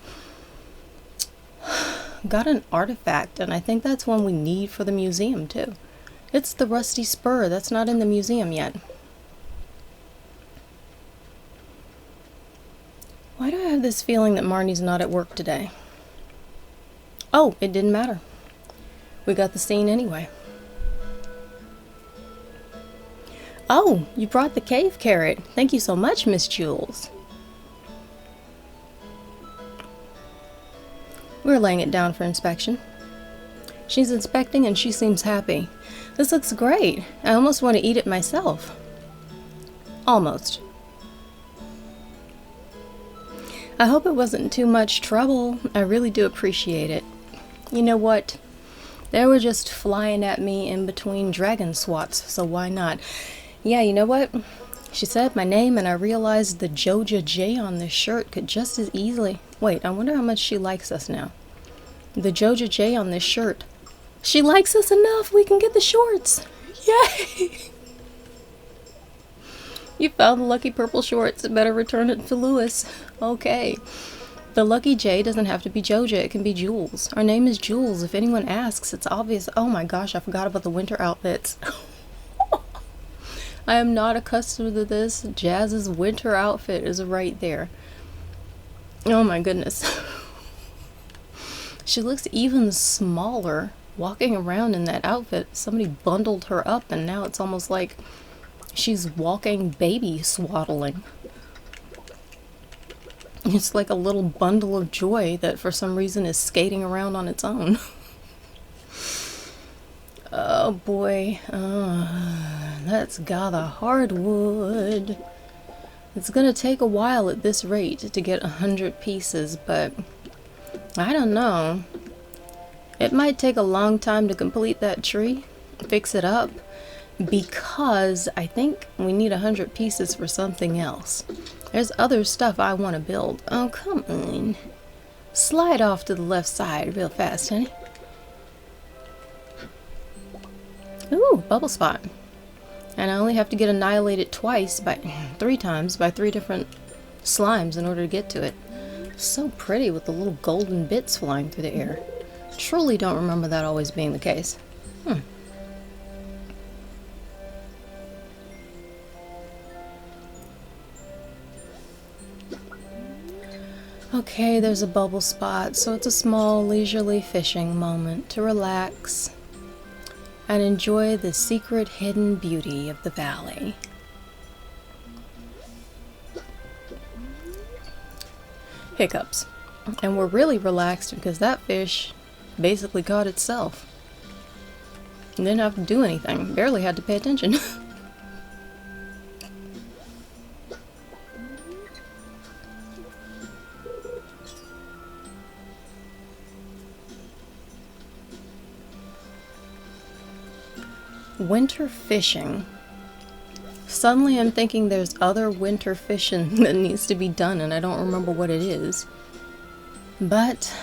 Got an artifact, and I think that's one we need for the museum too. It's the rusty spur. That's not in the museum yet. Why do I have this feeling that Marnie's not at work today? Oh, it didn't matter. We got the scene anyway. Oh, you brought the cave carrot. Thank you so much, Miss Jules. We're laying it down for inspection. She's inspecting and she seems happy. This looks great. I almost want to eat it myself. Almost. I hope it wasn't too much trouble. I really do appreciate it. You know what? They were just flying at me in between dragon swats, so why not? Yeah, you know what? She said my name and I realized the Joja J on this shirt could just as easily... Wait, I wonder how much she likes us now. The Joja J on this shirt. She likes us enough, we can get the shorts. Yay! You found the lucky purple shorts. Better return it to Lewis. Okay. The lucky J doesn't have to be Joja, it can be Jules. Our name is Jules. If anyone asks, it's obvious. Oh my gosh, I forgot about the winter outfits. I am not accustomed to this. Jazz's winter outfit is right there. Oh my goodness. She looks even smaller walking around in that outfit. Somebody bundled her up and now it's almost like she's walking baby swaddling. It's like a little bundle of joy that for some reason is skating around on its own. Oh boy. Let's gather hardwood. It's gonna take a while at this rate to get 100 pieces, but I don't know. It might take a long time to complete that tree, fix it up, because I think we need 100 pieces for something else. There's other stuff I want to build. Oh, come on. Slide off to the left side real fast, honey. Ooh, bubble spot. And I only have to get annihilated three times by 3 different slimes in order to get to it. So pretty with the little golden bits flying through the air. Truly don't remember that always being the case. Okay, there's a bubble spot, so it's a small, leisurely fishing moment to relax and enjoy the secret hidden beauty of the valley. Hiccups. And we're really relaxed because that fish basically caught itself. Didn't have to do anything, barely had to pay attention. Winter fishing. Suddenly I'm thinking there's other winter fishing that needs to be done and I don't remember what it is. But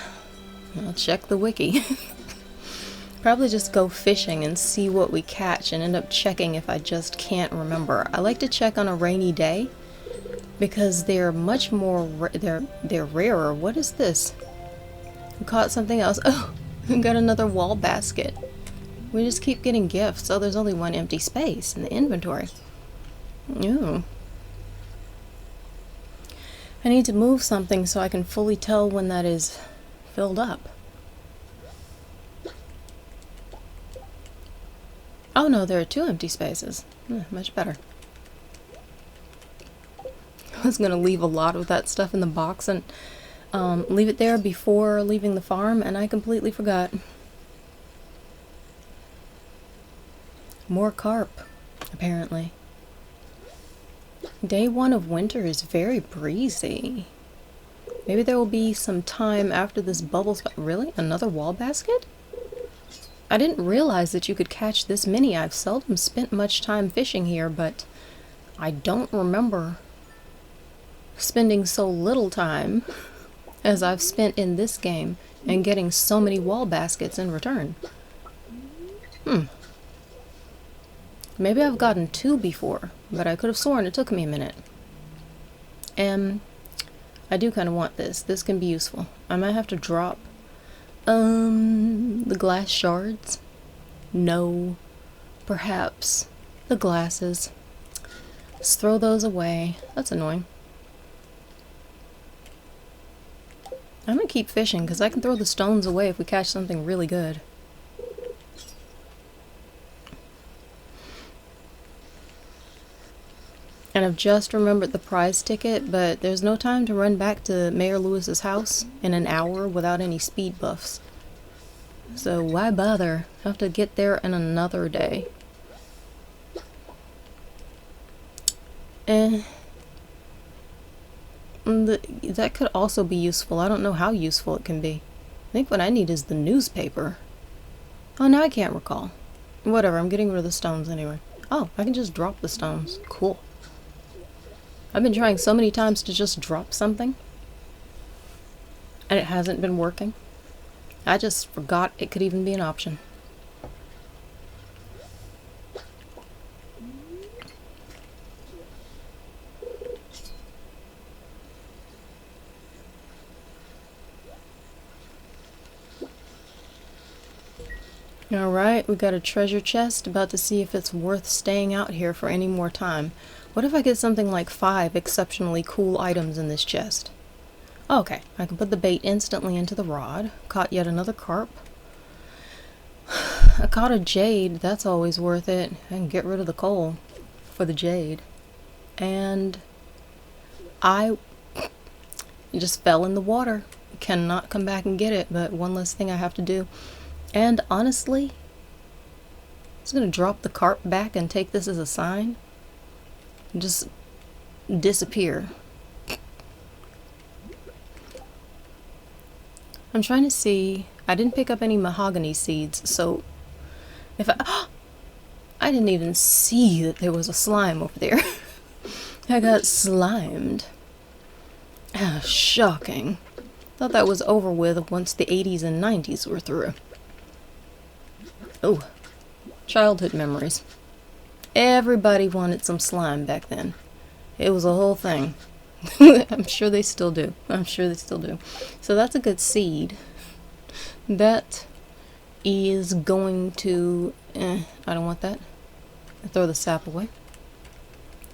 I'll check the wiki. Probably just go fishing and see what we catch and end up checking if I just can't remember. I like to check on a rainy day because they're much more, they're rarer. What is this? We caught something else. Oh, we got another wall basket. We just keep getting gifts. Oh, there's only one empty space in the inventory. Ooh. I need to move something so I can fully tell when that is filled up. Oh no, there are 2 empty spaces. Much better. I was gonna leave a lot of that stuff in the box and leave it there before leaving the farm, and I completely forgot. More carp, apparently. Day 1 of winter is very breezy. Maybe there will be some time after this bubble spot. Really? Another wall basket? I didn't realize that you could catch this many. I've seldom spent much time fishing here, but I don't remember spending so little time as I've spent in this game and getting so many wall baskets in return. Maybe I've gotten 2 before, but I could have sworn it took me a minute. I do kind of want this. This can be useful. I might have to drop the glass shards. No. Perhaps the glasses. Let's throw those away. That's annoying. I'm gonna keep fishing because I can throw the stones away if we catch something really good. And I've just remembered the prize ticket, but there's no time to run back to Mayor Lewis's house in an hour without any speed buffs. So why bother? I have to get there in another day. That could also be useful. I don't know how useful it can be. I think what I need is the newspaper. Oh, now I can't recall. Whatever, I'm getting rid of the stones anyway. Oh, I can just drop the stones. Cool. I've been trying so many times to just drop something, and it hasn't been working. I just forgot it could even be an option. Alright, we got a treasure chest, about to see if it's worth staying out here for any more time. What if I get something like 5 exceptionally cool items in this chest? Okay, I can put the bait instantly into the rod. Caught yet another carp. I caught a jade, that's always worth it. I can get rid of the coal for the jade. And I just fell in the water. Cannot come back and get it, but one less thing I have to do. And honestly, I'm just gonna drop the carp back and take this as a sign. And just disappear. I'm trying to see. I didn't pick up any mahogany seeds, so if I didn't even see that there was a slime over there. I got slimed. Ah, shocking. Thought that was over with once the 80s and 90s were through. Oh, childhood memories. Everybody wanted some slime back then. It was a whole thing. I'm sure they still do. I'm sure they still do. So that's a good seed. That is going to... I don't want that. I throw the sap away.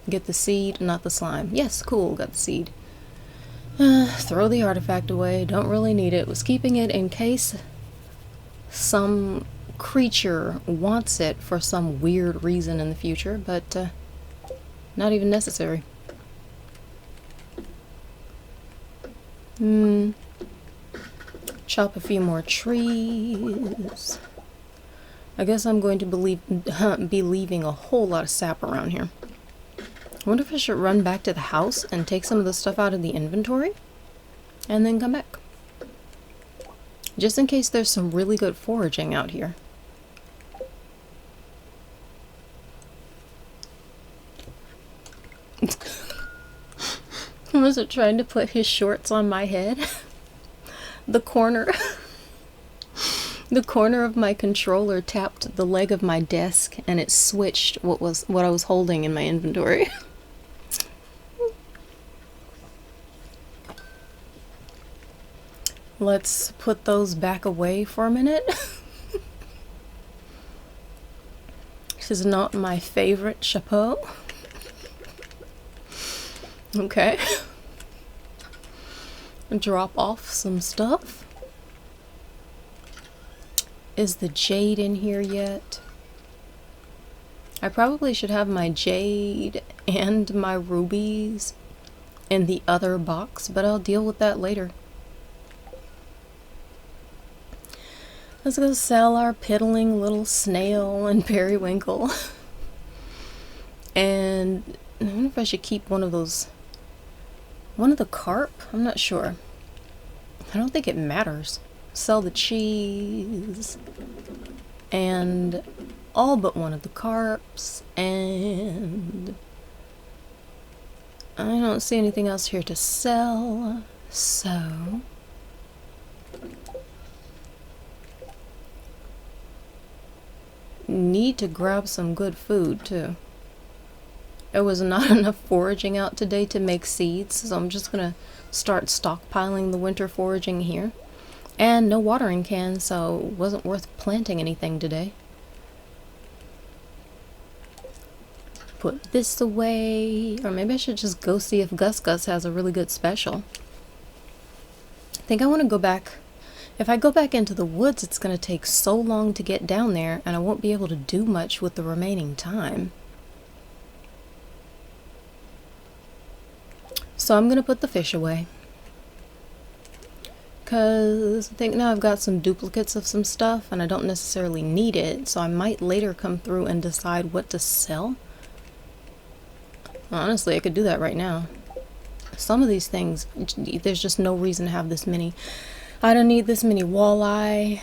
Get the seed, not the slime. Yes, cool, got the seed. Throw the artifact away. Don't really need it. Was keeping it in case some creature wants it for some weird reason in the future, but not even necessary. Chop a few more trees. I guess I'm going to be leaving a whole lot of sap around here. I wonder if I should run back to the house and take some of the stuff out of the inventory and then come back. Just in case there's some really good foraging out here. Was it trying to put his shorts on my head? The corner. The corner of my controller tapped the leg of my desk and it switched what I was holding in my inventory. Let's put those back away for a minute. This is not my favorite chapeau. Okay. Drop off some stuff. Is the jade in here yet? I probably should have my jade and my rubies in the other box, but I'll deal with that later. Let's go sell our piddling little snail and periwinkle. And I wonder if I should keep one of those. One of the carp? I'm not sure. I don't think it matters. Sell the cheese. And all but one of the carps. And I don't see anything else here to sell. So need to grab some good food too. There was not enough foraging out today to make seeds, so I'm just gonna start stockpiling the winter foraging here. And no watering can, so it wasn't worth planting anything today. Put this away, or maybe I should just go see if Gus Gus has a really good special. I think I want to go back. If I go back into the woods, it's going to take so long to get down there, and I won't be able to do much with the remaining time. So I'm going to put the fish away. Because I think now I've got some duplicates of some stuff, and I don't necessarily need it, so I might later come through and decide what to sell. Honestly, I could do that right now. Some of these things, there's just no reason to have this many. I don't need this many walleye.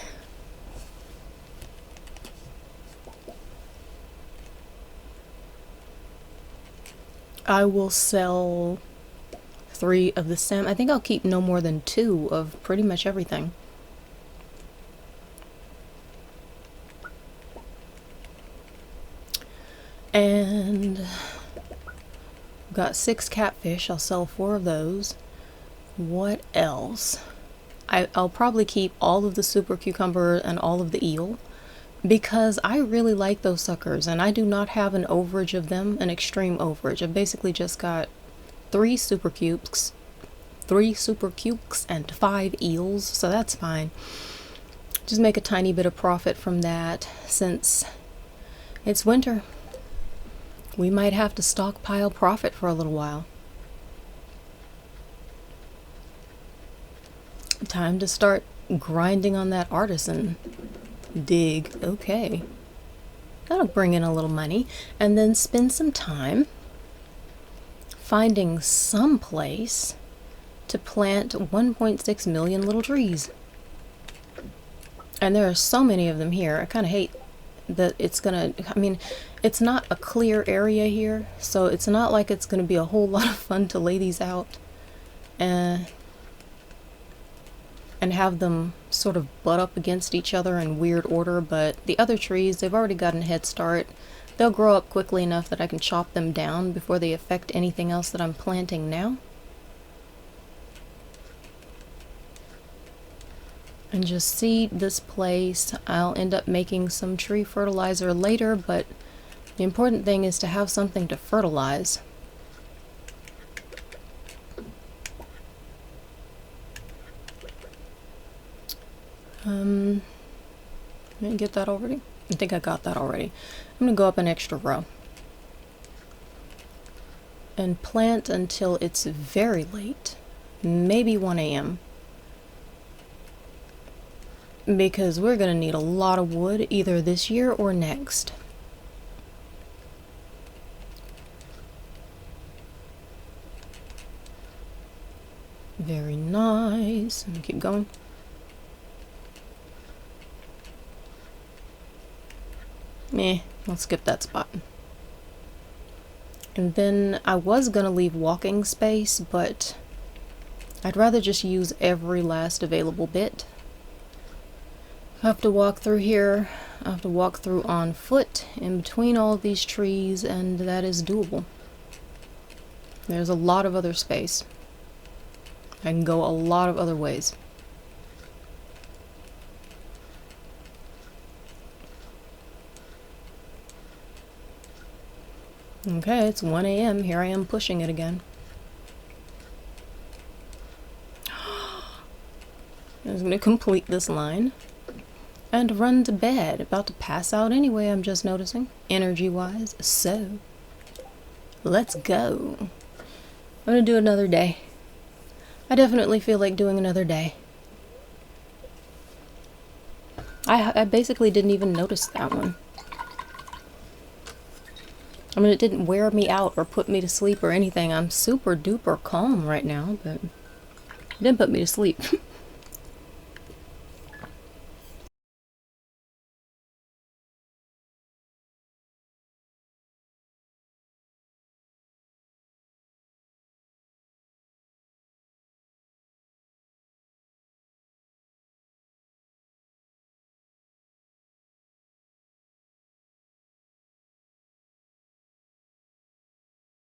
I will sell 3 of the salmon. I think I'll keep no more than 2 of pretty much everything. And got 6 catfish. I'll sell 4 of those. What else? I'll probably keep all of the super cucumber and all of the eel because I really like those suckers, and I do not have an overage of them, an extreme overage. I've basically just got 3 super cukes and 5 eels, so that's fine. Just make a tiny bit of profit from that since it's winter. We might have to stockpile profit for a little while. Time to start grinding on that artisan dig. Okay. That'll bring in a little money. And then spend some time finding some place to plant 1.6 million little trees. And there are so many of them here. I kind of hate that it's gonna, I mean, it's not a clear area here, so it's not like it's gonna be a whole lot of fun to lay these out and have them sort of butt up against each other in weird order. But the other trees, they've already gotten a head start. They'll grow up quickly enough that I can chop them down before they affect anything else that I'm planting now. And just seed this place. I'll end up making some tree fertilizer later, but the important thing is to have something to fertilize. Did I get that already? I think I got that already. I'm gonna go up an extra row and plant until it's very late, maybe 1 a.m. because we're gonna need a lot of wood either this year or next. Very nice. Let me keep going. I'll skip that spot. And then I was gonna leave walking space, but I'd rather just use every last available bit. I have to walk through here. I have to walk through on foot in between all of these trees, and that is doable. There's a lot of other space. I can go a lot of other ways. Okay, it's 1 a.m. Here I am pushing it again. I was going to complete this line and run to bed. About to pass out anyway, I'm just noticing, energy-wise. So, let's go. I'm going to do another day. I definitely feel like doing another day. I basically didn't even notice that one. I mean, it didn't wear me out or put me to sleep or anything. I'm super duper calm right now, but it didn't put me to sleep.